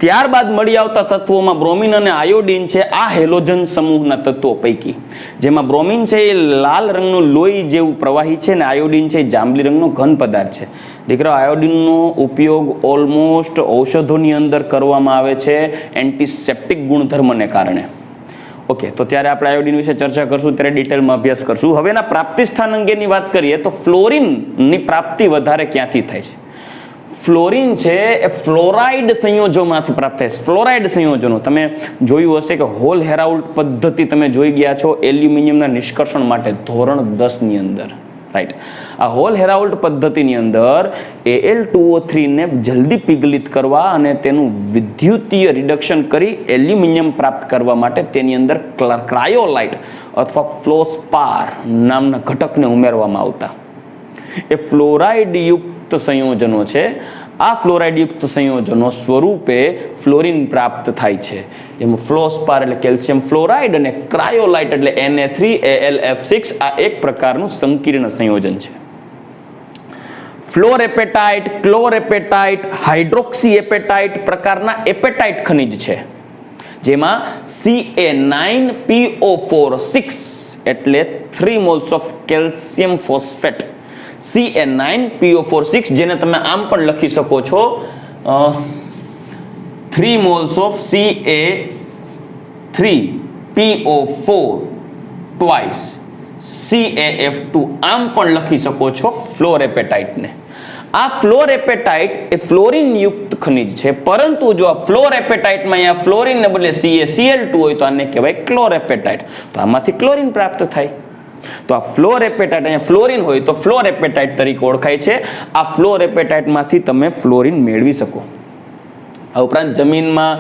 ત્યારબાદ મળી આવતા તત્વોમાં બ્રોમિન અને આયોડિન છે આ હેલોજન સમૂહના તત્વો પૈકી, જેમાં બ્રોમિન છે એ લાલ રંગનું લોહી જેવું પ્રવાહી છે અને આયોડિન છે એ જાંબલી રંગનો ઘન પદાર્થ છે. દીકરા, આયોડિનનો ઉપયોગ ઓલમોસ્ટ ઔષધોની અંદર કરવામાં આવે છે એન્ટિસેપ્ટિક ગુણધર્મને કારણે. ઓકે, તો ત્યારે આપણે આયોડિન વિશે ચર્ચા કરશું, ત્યારે ડિટેલમાં અભ્યાસ કરશું. હવે એના પ્રાપ્તિ સ્થાન અંગેની વાત કરીએ તો ફ્લોરિનની પ્રાપ્તિ વધારે ક્યાંથી થાય છે? ફ્લોરિન છે એ ફ્લોરાઇડ સંયોજનોમાંથી પ્રાપ્ત થાય છે. ફ્લોરાઇડ સંયોજનો તમે જોયું હશે કે હોલ હેરાઉલ્ટ પદ્ધતિ તમે જોઈ ગયા છો એલ્યુમિનિયમના નિષ્કર્ષણ માટે ધોરણ 10 ની અંદર. રાઈટ? આ હોલ હેરાઉલ્ટ પદ્ધતિની અંદર Al2O3 ને જલ્દી પીગલિત કરવા અને તેનું વિદ્યુતીય રિડક્શન કરી એલ્યુમિનિયમ પ્રાપ્ત કરવા માટે તેની અંદર ક્રાયોલાઇટ અથવા ફ્લોસ્પાર નામના ઘટકને ઉમેરવામાં આવતા. એ ફ્લોરાઇડ યુક્ત સંયોજનો છે. આ ફ્લોરાઇડ યુક્ત સંયોજનો સ્વરૂપે ફ્લોરિન પ્રાપ્ત થાય છે, જેમાં ફ્લોસ્પાર એટલે કેલ્શિયમ ફ્લોરાઇડ અને ક્રાયોલાઇટ એટલે Na3Al(F6) આ એક પ્રકારનું સંકીર્ણ સંયોજન છે. ફ્લોરેપેટાઇટ, ક્લોરેપેટાઇટ, હાઇડ્રોક્સી એપેટાઇટ પ્રકારના એપેટાઇટ ખનિજ છે, જેમાં Ca9PO4 6 એટલે 3 moles of calcium phosphate, Ca9PO4 6 જેને તમે આમ પણ લખી શકો છો 3 moles of Ca3PO4 twice CaF2 આમ પણ લખી શકો છો ફ્લોરેપેટાઇટને. આ ફ્લોરેપેટાઇટ એ ફ્લોરિન યુક્ત ખનિજ છે, પરંતુ જો આ ફ્લોરેપેટાઇટમાં અહીંયા ફ્લોરિનને બદલે CaCl2 હોય તો આને કહેવાય ક્લોરેપેટાઇટ. તો આમાંથી ક્લોરિન પ્રાપ્ત થાય. તો આ ફ્લોરેપેટાઇટ, અહીંયા ફ્લોરિન હોય તો ફ્લોરેપેટાઇટ તરીકે ઓળખાય છે. આ ફ્લોરેપેટાઇટમાંથી તમે ફ્લોરિન મેળવી શકો. આ ઉપરાંત જમીનમાં,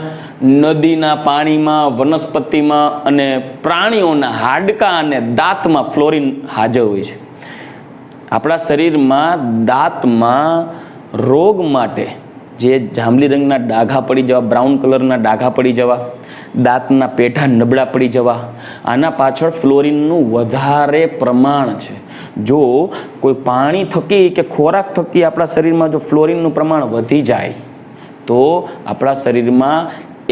નદીના પાણીમાં, વનસ્પતિમાં અને પ્રાણીઓના હાડકાં અને દાંતમાં ફ્લોરિન હાજર હોય છે. આપણા શરીરમાં દાંતમાં રોગ માટે જે જાંબલી રંગના ડાઘા પડી જવા, બ્રાઉન કલરના ડાઘા પડી જવા, દાંતના પેઢા નબળા પડી જવા, આના પાછળ ફ્લોરિનનું વધારે પ્રમાણ છે. જો કોઈ પાણી થકી કે ખોરાક થકી આપણા શરીરમાં જો ફ્લોરિનનું પ્રમાણ વધી જાય તો આપણા શરીરમાં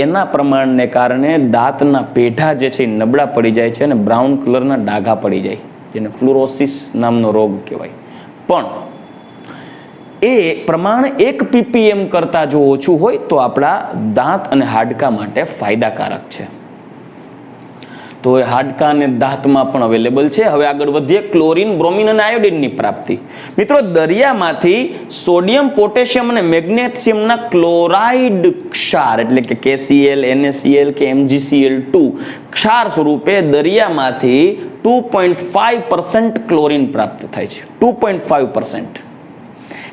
એના પ્રમાણને કારણે દાંતના પેઢા જે છે એ નબળા પડી જાય છે અને બ્રાઉન કલરના ડાઘા પડી જાય, જેને ફ્લોરોસિસ નામનો રોગ કહેવાય. પણ એ પ્રમાણ 1 ppm કરતાં જો ઓછું હોય તો આપણા દાંત અને હાડકા માટે ફાયદાકારક છે. તો એ હાડકા અને દાંતમાં પણ અવેલેબલ છે. હવે આગળ વધીએ ક્લોરીન, બ્રોમિન અને આયોડિનની પ્રાપ્તિ. મિત્રો, દરિયામાંથી સોડિયમ, પોટેશિયમ અને મેગ્નેશિયમના ક્લોરાઇડ ક્ષાર એટલે કે KCl, NaCl કે MgCl2 ક્ષાર સ્વરૂપે દરિયામાંથી 2.5% ક્લોરીન પ્રાપ્ત થાય છે. 2.5%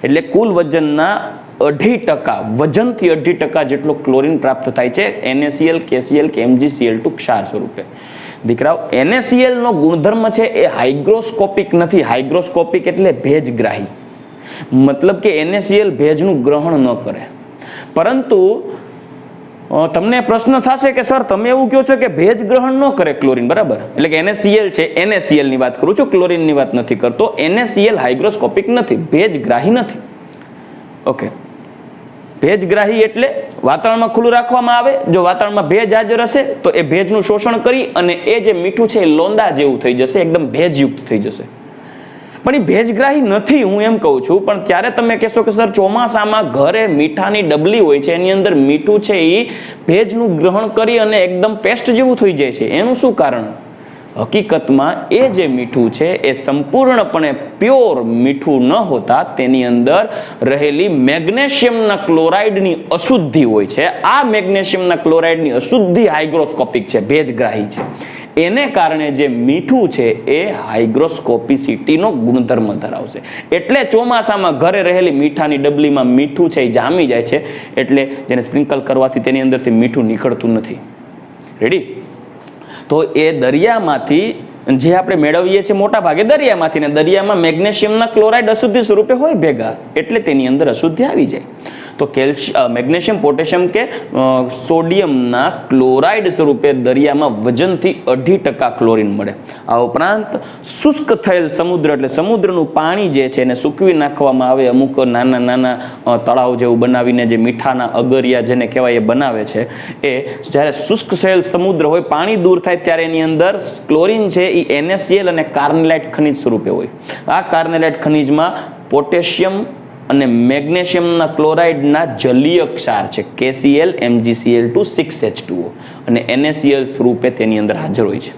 એટલે કુલ વજનના 2.5% વજનથી 2.5% જેટલો ક્લોરીન પ્રાપ્ત થાય છે NaCl, KCl કે MgCl2 ક્ષાર સ્વરૂપે. દીકરાઓ, NaCl નો ગુણધર્મ છે એ હાઇગ્રોસ્કોપિક નથી. હાઇગ્રોસ્કોપિક એટલે ભેજગ્રાહી, મતલબ કે NaCl ભેજનું ગ્રહણ ન કરે. પરંતુ તમને પ્રશ્ન થશે કે સર તમે એવું કહો છો કે ભેજ ગ્રહણ ન કરે ક્લોરીન, બરાબર? એટલે કે NaCl છે, NaCl ની વાત કરું છું, ક્લોરીનની વાત નથી કરતો. NaCl હાઇગ્રોસ્કોપિક નથી, ભેજગ્રાહી નથી. ઓકે, ભેજગ્રાહી એટલે વાતાવરણમાં ખુલ્લું રાખવામાં આવે, જો વાતાવરણમાં ભેજ હાજર હશે તો એ ભેજનું શોષણ કરી અને એ જે મીઠું છે એ લોંદા જેવું થઈ જશે, એકદમ ભેજયુક્ત થઈ જશે. પણ એ ભેજગ્રાહી નથી, હું એમ કહું છું. પણ ત્યારે તમે કહેશો કે સર ચોમાસામાં ઘરે મીઠાની ડબલી હોય છે, એની અંદર મીઠું છે એ ભેજનું ગ્રહણ કરી અને એકદમ પેસ્ટ જેવું થઈ જાય છે, એનું શું કારણ? હકીકતમાં એ જે મીઠું છે એ સંપૂર્ણપણે પ્યોર મીઠું ન હોતા તેની અંદર રહેલી મેગ્નેશિયમના ક્લોરાઇડની અશુદ્ધિ હોય છે. આ મેગ્નેશિયમના ક્લોરાઇડની અશુદ્ધિ હાઇગ્રોસ્કોપિક છે, ભેજગ્રાહી છે. એને કારણે જે મીઠું છે એ હાઇગ્રોસ્કોપિસિટીનો ગુણધર્મ ધરાવશે. એટલે ચોમાસામાં ઘરે રહેલી મીઠાની ડબલીમાં મીઠું છે એ જામી જાય છે, એટલે જેને સ્પ્રિંકલ કરવાથી તેની અંદરથી મીઠું નીકળતું નથી. રેડી? તો એ દરિયામાંથી જે આપણે મેળવીએ છીએ મોટા ભાગે દરિયામાંથી, ને દરિયામાં મેગ્નેશિયમના ક્લોરાઇડ અશુદ્ધિ સ્વરૂપે હોય ભેગા, એટલે તેની અંદર અશુદ્ધિ આવી જાય. તો મેગ્નેશિયમ, પોટેશિયમ કે સોડિયમના ક્લોરાઇડ સ્વરૂપે દરિયામાં વજનથી 2.5% ક્લોરીન મળે. આ ઉપરાંત શુષ્ક થયેલ સમુદ્ર એટલે સમુદ્રનું પાણી જે છે એને સૂકવી નાખવામાં આવે, અમુક નાના નાના તળાવ જેવું બનાવીને જે મીઠાના અગરિયા જેને કહેવાય એ બનાવે છે. એ જ્યારે શુષ્ક થયેલ સમુદ્ર હોય, પાણી દૂર થાય ત્યારે એની અંદર ક્લોરીન છે એ NaCl અને કાર્નેલાઇટ ખનિજ સ્વરૂપે હોય. આ કાર્નેલાઇટ ખનિજમાં પોટેશિયમ અને મેગ્નેશિયમના ક્લોરાઇડના જલીય ક્ષાર છે KCl, MgCl2, 6H2O અને NaCl સ્વરૂપે તેની અંદર હાજર હોય છે.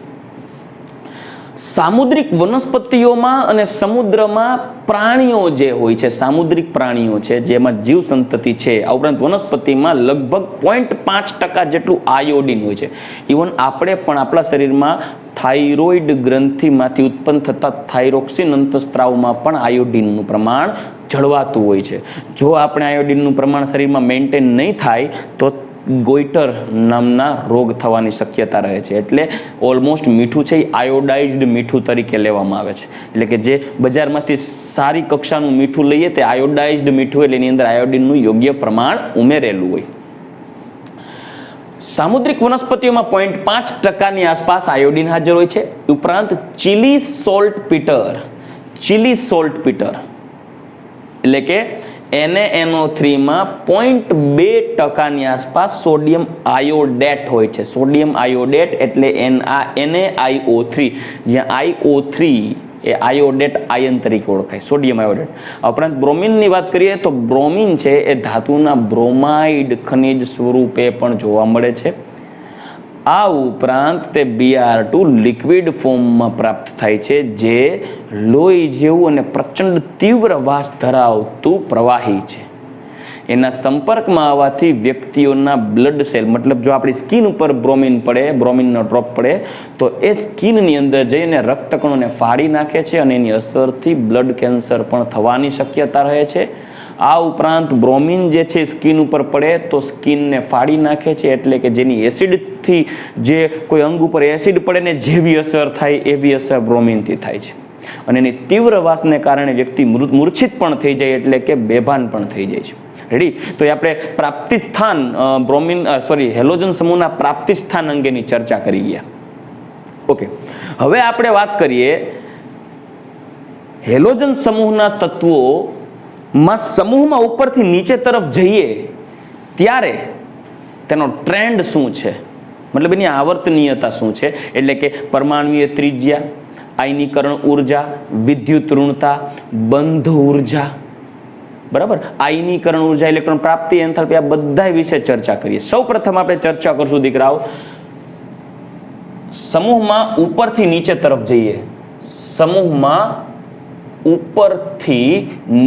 સામુદ્રિક વનસ્પતિઓમાં અને સમુદ્રમાં પ્રાણીઓ જે હોય છે, સામુદ્રિક પ્રાણીઓ છે જેમાં જીવ સંતતિ છે, આ ઉપરાંત વનસ્પતિમાં લગભગ 0.5% જેટલું આયોડિન હોય છે. ઇવન આપણે પણ આપણા શરીરમાં થાઇરોઇડ ગ્રંથિમાંથી ઉત્પન્ન થતા થાઇરોક્સિન અંતસ્ત્રાવમાં પણ આયોડિનનું પ્રમાણ જળવાતું હોય છે. જો આપણે આયોડિનનું પ્રમાણ શરીરમાં મેન્ટેન નહીં થાય તો ગોઈટર નામના રોગ થવાની શક્યતા રહે છે. એટલે ઓલમોસ્ટ મીઠું છે એ આયોડાઇઝ્ડ મીઠું તરીકે લેવામાં આવે છે. એટલે કે જે બજારમાંથી સારી કક્ષાનું મીઠું લઈએ તે આયોડાઇઝ્ડ મીઠું, એટલે એની અંદર આયોડિનનું યોગ્ય પ્રમાણ ઉમેરેલું હોય. સામુદ્રિક વનસ્પતિઓમાં 0.5%ની આસપાસ આયોડિન હાજર હોય છે. ઉપરાંત ચીલી સોલ્ટ પીટર એટલે કે NaNO3માં 0.2%ની આસપાસ સોડિયમ આયોડેટ હોય છે. સોડિયમ આયોડેટ એટલે NaIO3, જ્યાં IO3 એ આયોડેટ આયન તરીકે ઓળખાય, સોડિયમ આયોડેટ. ઉપરાંત બ્રોમિનની વાત કરીએ તો બ્રોમિન છે એ ધાતુના બ્રોમાઇડ ખનિજ સ્વરૂપે પણ જોવા મળે છે. આ ઉપરાંત તે Br2 લિક્વિડ ફોર્મમાં પ્રાપ્ત થાય છે, જે લોહી જેવું અને પ્રચંડ તીવ્ર વાસ ધરાવતું પ્રવાહી છે. એના સંપર્કમાં આવવાથી વ્યક્તિઓના બ્લડ સેલ, મતલબ જો આપણી સ્કિન ઉપર બ્રોમિન પડે, બ્રોમિનનો ડ્રોપ પડે તો એ સ્કિનની અંદર જઈને રક્તકણોને ફાડી નાખે છે અને એની અસરથી બ્લડ કેન્સર પણ થવાની શક્યતા રહે છે. આ ઉપરાંત બ્રોમિન જે છે સ્કિન ઉપર પડે તો સ્કિનને ફાડી નાખે છે, એટલે કે જેની એસિડથી જે કોઈ અંગ ઉપર એસિડ પડે ને જેવી અસર થાય એવી અસર બ્રોમિનથી થાય છે. અને એની તીવ્ર વાસને કારણે વ્યક્તિ મૂર્છિત પણ થઈ જાય, એટલે કે બેભાન પણ થઈ જાય છે. રેડી? તો એ આપણે પ્રાપ્તિ સ્થાન હેલોજન સમૂહના પ્રાપ્તિ સ્થાન અંગેની ચર્ચા કરી ગયા. ઓકે, હવે આપણે વાત કરીએ હેલોજન સમૂહના તત્વોમાં. સમૂહમાં ઉપરથી નીચે તરફ જઈએ ત્યારે તેનો ટ્રેન્ડ શું છે, મતલબ એની આવર્તનીયતા શું છે, એટલે કે પરમાણુય ત્રિજ્યા, આયનીકરણ ઉર્જા, વિદ્યુત ઋણતા, બંધ ઉર્જા, બરાબર, આયનીકરણ ઉર્જા, ઇલેક્ટ્રોન પ્રાપ્તિ, એન્થાલ્પી, આ બધા વિશે ચર્ચા કરીએ. સૌપ્રથમ આપણે ચર્ચા કરશું દીકરાઓ સમૂહમાં ઉપરથી નીચે તરફ જઈએ. સમૂહમાં ઉપરથી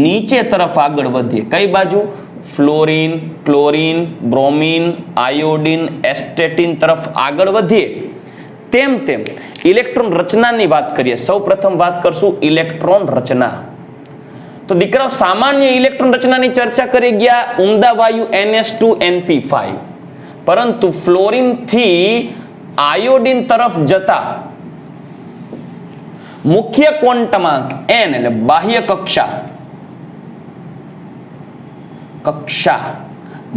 નીચે તરફ આગળ વધીએ. કઈ બાજુ? ફ્લોરીન, ક્લોરીન, બ્રોમીન, આયોડીન, એસ્ટેટિન તરફ આગળ વધીએ તેમ તેમ ઇલેક્ટ્રોન રચનાની વાત કરીએ. સૌપ્રથમ વાત કરશું ઇલેક્ટ્રોન રચના. તો દીકરાઓ સામાન્ય ઇલેક્ટ્રોન રચનાની ચર્ચા કરી ગયા ઉમદા વાયુ NH2NP5, પરંતુ ફ્લોરીન થી આયોડીન તરફ જતા મુખ્ય ક્વોન્ટમાંક n એટલે બાહ્ય કક્ષા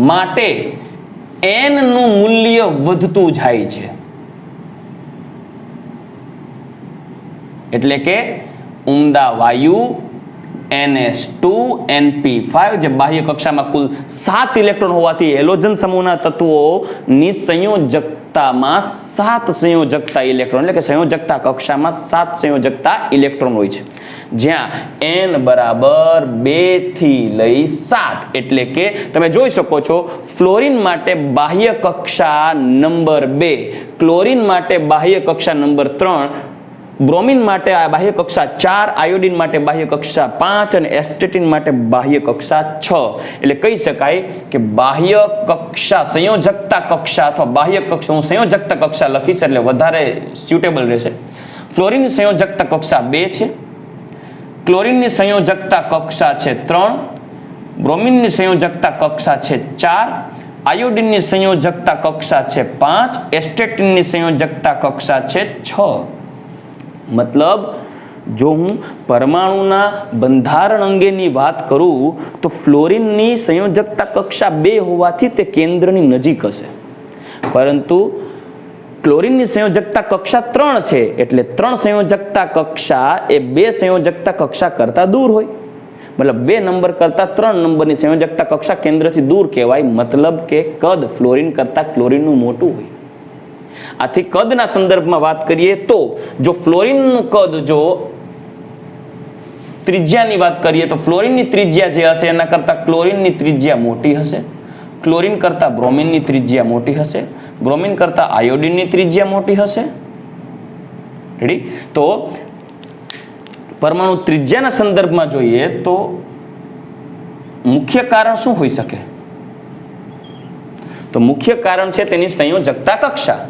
માટે n નું મૂલ્ય વધતું જાય છે. એટલે કે ઉમદા વાયુ NH2NP5 જે બાહ્ય કક્ષામાં કુલ 7 ઇલેક્ટ્રોન હોવાથી હેલોજન સમૂહના તત્વોની સંયોજકતામાં 7 સંયોજકતા ઇલેક્ટ્રોન એટલે કે સંયોજકતા કક્ષામાં 7 સંયોજકતા ઇલેક્ટ્રોન હોય છે, જ્યાં n બરાબર 2 થી લઈ 7. એટલે કે તમે જોઈ શકો છો ફ્લોરીન માટે બાહ્ય કક્ષા નંબર 2, ક્લોરીન માટે બાહ્ય કક્ષા નંબર 3, બ્રોમીન માટે બાહ્ય કક્ષા 4, આયોડીન માટે બાહ્ય કક્ષા 5 અને એસ્ટેટિન માટે બાહ્ય કક્ષા 6. એટલે કહી શકાય કે બાહ્ય કક્ષા સંયોજકતા કક્ષા અથવા બાહ્ય કક્ષા, હું સંયોજકતા કક્ષા લખીશ એટલે વધારે સ્યુટેબલ રહેશે. ફ્લોરીનની સંયોજકતા કક્ષા 2 છે, ક્લોરીનની સંયોજકતા કક્ષા છે 3, બ્રોમીનની સંયોજકતા કક્ષા છે 4, આયોડીનની સંયોજકતા કક્ષા છે 5, એસ્ટેટિનની સંયોજકતા કક્ષા છે 6. મતલબ જો હું પરમાણુના બંધારણ અંગેની વાત કરું તો ફ્લોરીનની સંયોજકતા કક્ષા 2 હોવાથી તે કેન્દ્રની નજીક હશે, પરંતુ ક્લોરીનની સંયોજકતા કક્ષા 3 છે એટલે 3 સંયોજકતા કક્ષા એ 2 સંયોજકતા કક્ષા કરતા દૂર હોય. મતલબ 2 નંબર કરતા 3 નંબરની સંયોજકતા કક્ષા કેન્દ્રથી દૂર કહેવાય. મતલબ કે કદ ફ્લોરીન કરતા ક્લોરીનનું મોટું હોય. આથી કદના સંદર્ભમાં વાત કરીએ તો જો ફ્લોરીનનું કદ, જો ત્રિજ્યાની વાત કરીએ તો ફ્લોરીનની ત્રિજ્યા જે હશે એના કરતા ક્લોરીનની ત્રિજ્યા મોટી હશે, ક્લોરીન કરતા બ્રોમીનની ત્રિજ્યા મોટી હશે, બ્રોમીન કરતા આયોડીનની ત્રિજ્યા મોટી હશે. રેડી? તો પરમાણુ ત્રિજ્યાના સંદર્ભમાં જોઈએ તો મુખ્ય કારણ શું હોઈ શકે? તો મુખ્ય કારણ છે તેની સંયોજકતા કક્ષા.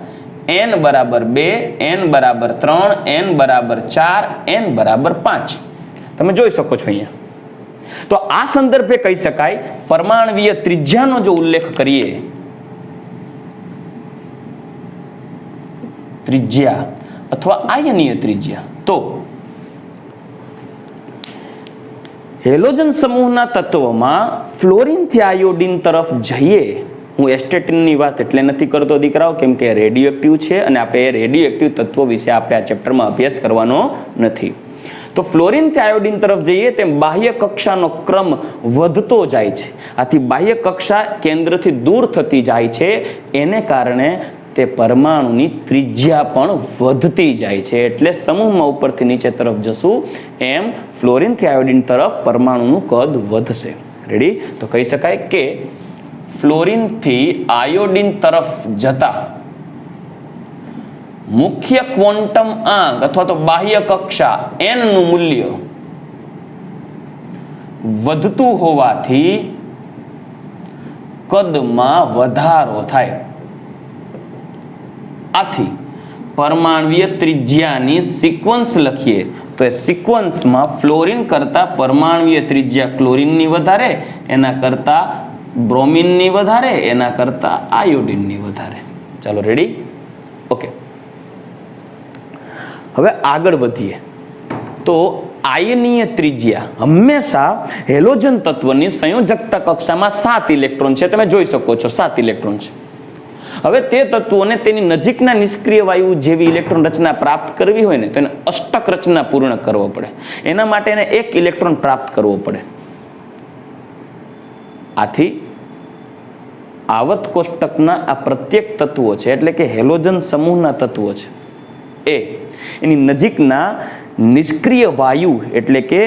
n બરાબર 2, n બરાબર 3, n બરાબર 4, n બરાબર 5. તમે જોઈ શકો છો અહીંયા. તો આ સંદર્ભે કહી શકાય પરમાણવીય ત્રિજ્યાનો જો ઉલ્લેખ કરીએ, ત્રિજ્યા અથવા આયનીય ત્રિજ્યા, તો હેલોજન સમૂહના તત્વમાં ફ્લોરીન થી આયોડીન તરફ જઈએ. હું એસ્ટેટિનની વાત એટલે નથી કરતો દીકરાઓ, કેમ કે રેડિયો એક્ટિવ છે અને આપણે રેડિયો એક્ટિવ તત્વો વિશે આપણે આ ચેપ્ટરમાં અભ્યાસ કરવાનો નથી. તો ફ્લોરીન થી આયોડીન તરફ જઈએ તેમ બાહ્ય કક્ષાનો ક્રમ વધતો જાય છે. આથી બાહ્ય કક્ષા કેન્દ્રથી દૂર થતી જાય છે, એને કારણે તે પરમાણુની ત્રિજ્યા પણ વધતી જાય છે. એટલે સમૂહમાં ઉપરથી નીચે તરફ જશું એમ ફ્લોરીન થી આયોડીન તરફ પરમાણુનું કદ વધશે. રેડી? તો કહી શકાય કે ફ્લોરીન થી આયોડીન તરફ જતા મુખ્ય ક્વોન્ટમ આંક અથવા તો બાહ્ય કક્ષા n નું મૂલ્ય વધતું હોવાથી કદમાં વધારો થાય. આથી પરમાણવીય ત્રિજ્યાની સિક્વન્સ લખીએ તો એ સિક્વન્સમાં ફ્લોરીન કરતા પરમાણવીય ત્રિજ્યા ક્લોરીનની વધારે, એના કરતા બ્રોમીનની વધારે, એના કરતા આયોડીનની વધારે. ચાલો રેડી? ઓકે, હવે આગળ વધીએ તો આયનીય ત્રિજ્યા હંમેશા હેલોજન તત્વની સંયોજકતા કક્ષામાં 7 ઇલેક્ટ્રોન છે. તમે જોઈ શકો છો 7 ઇલેક્ટ્રોન છે. હવે તે તત્વોને તેની નજીકના નિષ્ક્રિય વાયુ જેવી ઇલેક્ટ્રોન રચના પ્રાપ્ત કરવી હોય ને તો એને અષ્ટક રચના પૂર્ણ કરવો પડે. એના માટે એને 1 ઇલેક્ટ્રોન પ્રાપ્ત કરવો પડે. આથી આવર્ત કોષ્ટકના આ પ્રત્યેક તત્વો છે એટલે કે હેલોજન સમૂહના તત્વો છે એ એની નજીકના નિષ્ક્રિય વાયુ એટલે કે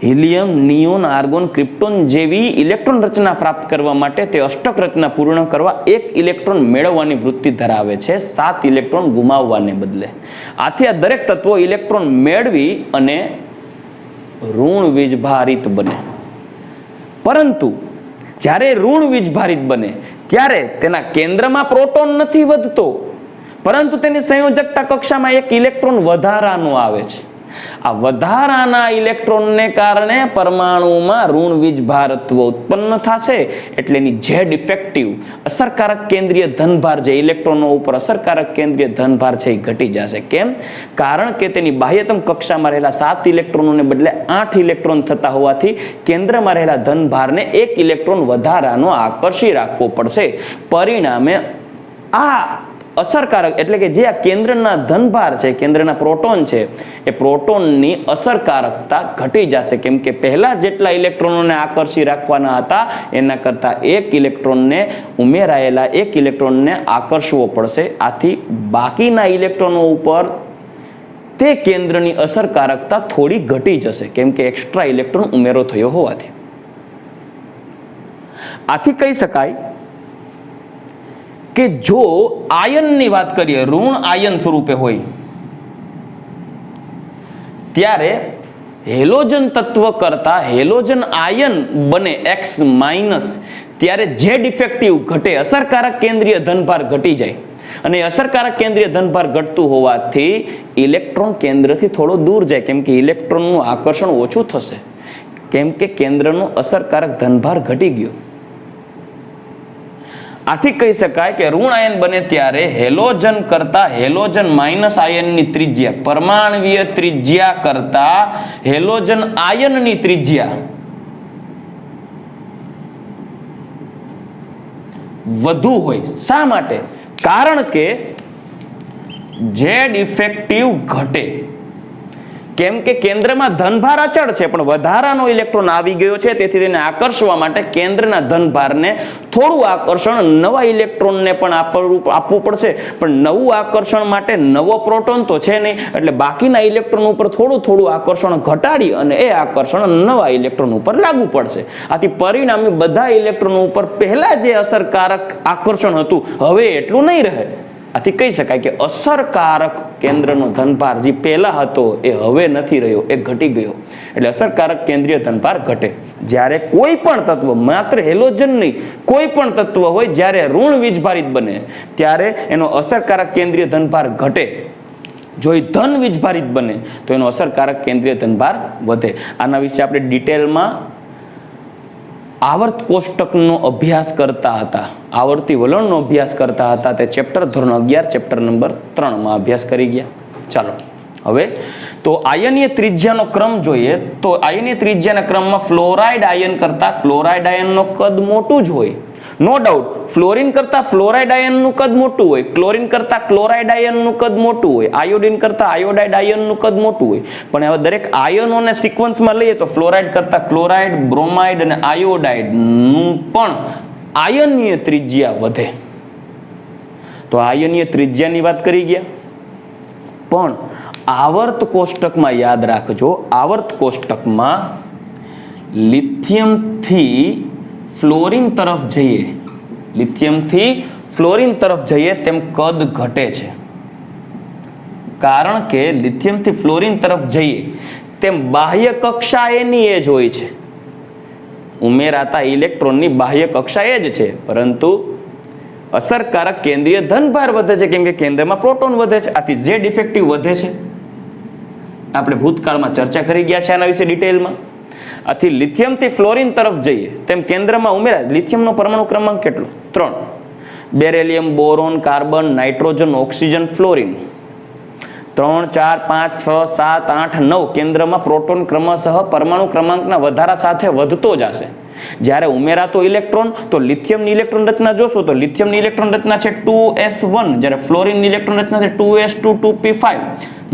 હિલિયમ, નિયોન, આર્ગોન, ક્રિપ્ટોન જેવી ઇલેક્ટ્રોન રચના પ્રાપ્ત કરવા માટે તે અષ્ટક રચના પૂર્ણ કરવા એક ઇલેક્ટ્રોન મેળવવાની વૃત્તિ ધરાવે છે, 7 ઇલેક્ટ્રોન ગુમાવવાને બદલે. આથી આ દરેક તત્વો ઇલેક્ટ્રોન મેળવી અને ઋણ વીજભારિત બને. પરંતુ જ્યારે ઋણ વીજભારિત બને ત્યારે તેના કેન્દ્રમાં પ્રોટોન નથી વધતો, પરંતુ તેની સંયોજકતા કક્ષામાં એક ઇલેક્ટ્રોન વધારાનો આવે છે. આ વધારાના ઇલેક્ટ્રોનને કારણે પરમાણુમાં ઋણ વીજભારત્વ ઉત્પન્ન થશે. એટલે એની ઝેડ ઇફેક્ટિવ અસરકારક કેન્દ્રીય ધનભાર, જે ઇલેક્ટ્રોનો ઉપર અસરકારક કેન્દ્રીય ધનભાર છે, એ ઘટી જશે. કેમ? કારણ કે તેની બાહ્યતમ કક્ષામાં રહેલા 7 ઇલેક્ટ્રોનોને બદલે 8 ઇલેક્ટ્રોન થતા હોવાથી કેન્દ્રમાં રહેલા ધનભારને એક ઇલેક્ટ્રોન વધારાનો આકર્ષી રાખવો પડશે. પરિણામે આ અસરકારક એટલે કે જે આ કેન્દ્રના ધનભાર છે, કેન્દ્રના પ્રોટોન છે, એ પ્રોટોનની અસરકારકતા ઘટી જશે. કેમ કે પહેલા જેટલા ઇલેક્ટ્રોનોને આકર્ષી રાખવાના હતા એના કરતાં એક ઇલેક્ટ્રોનને ઉમેરાયેલા એક ઇલેક્ટ્રોનને આકર્ષવો પડશે. આથી બાકીના ઇલેક્ટ્રોનો ઉપર તે કેન્દ્રની અસરકારકતા થોડી ઘટી જશે, કેમ કે એક્સ્ટ્રા ઇલેક્ટ્રોન ઉમેરો થયો હોવાથી. આથી કહી શકાય કે જો આયનની વાત કરીએ, ઋણ આયન સ્વરૂપે હોય ત્યારે હેલોજન તત્વ કરતા હેલોજન આયન બને X-, ત્યારે ઝેડ ઇફેક્ટિવ ઘટે, અસરકારક કેન્દ્રીય ધનભાર ઘટી જાય. અને અસરકારક કેન્દ્રીય ધનભાર ઘટતું હોવાથી ઇલેક્ટ્રોન કેન્દ્રથી થોડો દૂર જાય, કેમ કે ઇલેક્ટ્રોનનું આકર્ષણ ઓછું થશે, કેમ કે કેન્દ્રનો અસરકારક ધનભાર ઘટી ગયો. આથી કહી શકાય કે ઋણ આયન બને ત્યારે હેલોજન કરતા હેલોજન માઇનસ આયનની ત્રિજ્યા, પરમાણવીય ત્રિજ્યા કરતા હેલોજન આયનની ત્રિજ્યા વધુ હોય. શા માટે? કારણ કે ઝેડ ઇફેક્ટિવ ઘટે. કેમ કે કેન્દ્રમાં ધનભાર અચળ છે, પણ વધારાનો ઇલેક્ટ્રોન આવી ગયો છે, તેથી તેને આકર્ષવા માટે કેન્દ્રના ધનભારને થોડું આકર્ષણ નવા ઇલેક્ટ્રોનને પણ આપવું પડશે. પણ નવું આકર્ષણ માટે નવો પ્રોટોન તો છે નહીં, એટલે બાકીના ઇલેક્ટ્રોન ઉપર થોડું આકર્ષણ ઘટાડી અને એ આકર્ષણ નવા ઇલેક્ટ્રોન ઉપર લાગુ પડશે. આથી પરિણામે બધા ઇલેક્ટ્રોન ઉપર પહેલા જે અસરકારક આકર્ષણ હતું હવે એટલું નહીં રહે. આથી કહી શકાય કે અસરકારક કેન્દ્રનો ધનભાર જે પહેલા હતો એ હવે નથી રહ્યો, એ ઘટી ગયો. એટલે અસરકારક કેન્દ્રીય ધનભાર ઘટે. જ્યારે કોઈ પણ તત્વ, માત્ર હેલોજન નહીં, કોઈ પણ તત્વ હોય જ્યારે ઋણ વીજભારિત બને ત્યારે એનો અસરકારક કેન્દ્રીય ધનભાર ઘટે. જો એ ધન વીજભારિત બને તો એનો અસરકારક કેન્દ્રીય ધનભાર વધે. આના વિશે આપણે ડિટેલમાં આવર્ત કોષ્ટકનો અભ્યાસ કરતા હતા, આવર્તી વલણનો અભ્યાસ કરતા હતા, તે ચેપ્ટર ધોરણ 11 ચેપ્ટર નંબર 3 માં અભ્યાસ કરી ગયા. ચાલો હવે તો આયનીય ત્રિજ્યાનો ક્રમ જોઈએ. તો આયનીય ત્રિજ્યાના ક્રમમાં ફ્લોરાઇડ આયન કરતા ક્લોરાઇડ આયનનો કદ મોટું જ હોય. નો ડાઉટ ફ્લોરિન કરતા ફ્લોરાઇડ આયનનું કદ મોટું હોય, ક્લોરિન કરતા ક્લોરાઇડ આયનનું કદ મોટું હોય, આયોડિન કરતા આયોડાઇડ આયનનું કદ મોટું હોય. પણ હવે દરેક આયનોને સિક્વન્સમાં લઈએ તો ફ્લોરાઇડ કરતા ક્લોરાઇડ, બ્રોમાઇડ અને આયોડાઇડનું પણ આયનીય ત્રિજ્યા વધે. તો આયનીય ત્રિજ્યાની વાત કરી ગયા. પણ આવર્ત કોષ્ટકમાં યાદ રાખજો, આવર્ત કોષ્ટકમાં લિથિયમથી ફ્લોરિન તરફ જઈએ, લિથિયમથી ફ્લોરિન તરફ જઈએ તેમ કદ ઘટે છે. કારણ કે લિથિયમથી ફ્લોરિન તરફ જઈએ તેમ બાહ્ય કક્ષા એની એ જ હોય છે, ઉમેરાતા ઇલેક્ટ્રોનની બાહ્ય કક્ષા એ જ છે, પરંતુ અસરકારક કેન્દ્રીય ધનભાર વધે છે, કેમ કે કેન્દ્રમાં પ્રોટોન વધે છે. આથી ઝેડ ઇફેક્ટિવ વધે છે. આપણે ભૂતકાળમાં ચર્ચા કરી ગયા છે આના વિશે ડિટેલમાં. આથી લિથિયમથી ફ્લોરિન તરફ જઈએ તેમ કેન્દ્રમાં ઉમેરાય. લિથિયમનો પરમાણુ ક્રમાંક કેટલો? 3. Beryllium, boron, carbon, nitrogen, oxygen, fluorine. 3, 4, 5, 6, 7, 8, 9 કેન્દ્રમાં પ્રોટોન ક્રમશઃ પરમાણુ ક્રમાંકના વધારા સાથે વધતો જશે. જ્યારે ઉમેરાતો ઇલેક્ટ્રોન, તો લિથિયમની ઇલેક્ટ્રોન રચના જોશો તો લિથિયમની ઇલેક્ટ્રોન રચના છે 2s1, જ્યારે ફ્લોરિનની ઇલેક્ટ્રોન રચના છે 2s2, 2p5.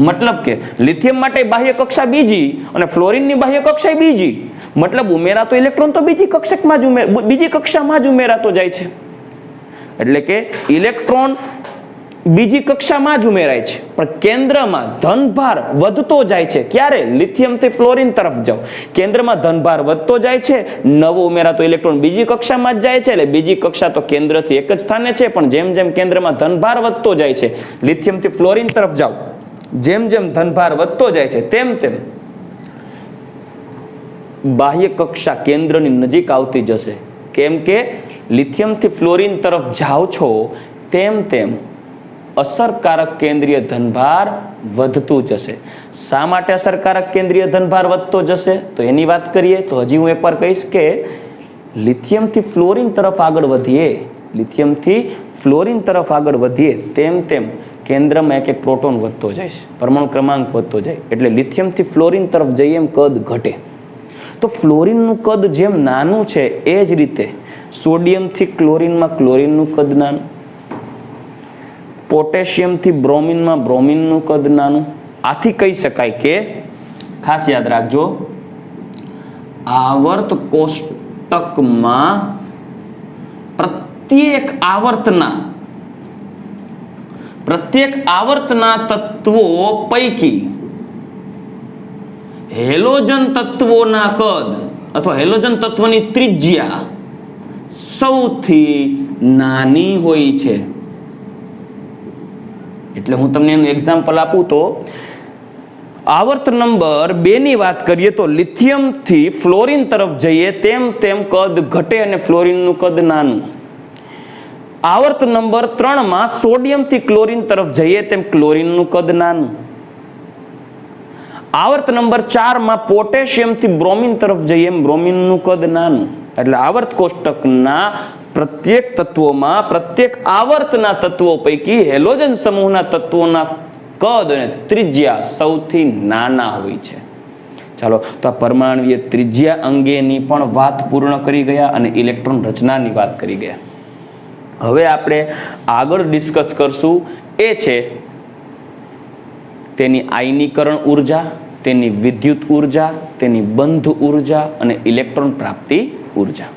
મતલબ કે લિથિયમ માટે બાહ્ય કક્ષા બીજી અને ફ્લોરિનની બાહ્ય કક્ષા બીજી. મતલબ ઉમેરાતો ઇલેક્ટ્રોન તો બીજી કક્ષામાં જ ઉમેરાતો જાય છે. એટલે કે ઇલેક્ટ્રોન બીજી કક્ષામાં જ ઉમેરાય છે, પણ કેન્દ્રમાં ધનભાર વધતો જાય છે. ક્યારે? લિથિયમથી ફ્લોરિન તરફ જાઓ, કેન્દ્રમાં ધનભાર વધતો જાય છે, નવો ઉમેરાતો ઇલેક્ટ્રોન બીજી કક્ષામાં જ જાય છે. એટલે બીજી કક્ષા તો કેન્દ્રથી એક જ સ્થાને છે, પણ જેમ જેમ કેન્દ્રમાં ધનભાર વધતો જાય છે, લિથિયમથી ફ્લોરિન તરફ જાઓ, જેમ જેમ ધનભાર વધતો જાય છે, તેમ તેમ બાહ્ય કક્ષા કેન્દ્રની નજીક આવતી જશે. કેમ કે લિથિયમથી ફ્લોરિન તરફ જાઓ છો તેમ તેમ અસરકારક કેન્દ્રીય ધનભાર વધતું જશે. શા માટે અસરકારક કેન્દ્રીય ધનભાર વધતો જશે? તો એની વાત કરીએ તો હજી હું એકવાર કહીશ કે લિથિયમથી ફ્લોરિન તરફ આગળ વધીએ, લિથિયમથી ફ્લોરિન તરફ આગળ વધીએ તેમ તેમ કેન્દ્રમાં એક એક પ્રોટોન વધતો જાય છે, પરમાણુ ક્રમાંક વધતો જાય. એટલે લિથિયમથી ફ્લોરિન તરફ જઈએ એમ કદ ઘટે. તો ફ્લોરિનનું કદ જેમ નાનું છે એ જ રીતે સોડિયમથી ક્લોરિનમાં ક્લોરિનનું કદ નાનું, પોટેશિયમથી બ્રોમિનમાં બ્રોમિનનું કદ નાનું. આથી કહી શકાય કે, ખાસ યાદ રાખજો, આવર્ત કોષ્ટકમાં પ્રત્યેક આવર્તના તત્વો પૈકી હેલોજન તત્વોના કદ અથવા હેલોજન તત્વની ત્રિજ્યા સૌથી નાની હોય છે. એટલે હું તમને એનું એક્ઝામ્પલ આપું તો આવર્ત નંબર 2 ની વાત કરીએ તો લિથિયમથી ફ્લોરિન તરફ જઈએ તેમ તેમ કદ ઘટે અને ફ્લોરિનનું કદ નાનું. આવર્ત નંબર 3 માં સોડિયમથી ક્લોરિન તરફ જઈએ તેમ ક્લોરિનનું કદ નાનું. આવર્ત નંબર 4 માં પોટેશિયમથી બ્રોમિન તરફ જઈએ એમ બ્રોમિનનું કદ નાનું. એટલે આવર્ત કોષ્ટકના પ્રત્યેક તત્વોમાં પ્રત્યેક આવર્તના તત્વો પૈકી હેલોજન સમૂહના તત્વોના કદ અને ત્રિજ્યા સૌથી નાના હોય છે. ચાલો, તો આ પરમાણુય ત્રિજ્યા અંગેની પણ વાત પૂર્ણ કરી ગયા અને ઇલેક્ટ્રોન રચનાની વાત કરી ગયા. હવે આપણે આગળ ડિસ્કસ કરશું એ છે તેની આયનીકરણ ઉર્જા, તેની વિદ્યુત ઉર્જા, તેની બંધ ઉર્જા અને ઇલેક્ટ્રોન પ્રાપ્તિ ઉર્જા.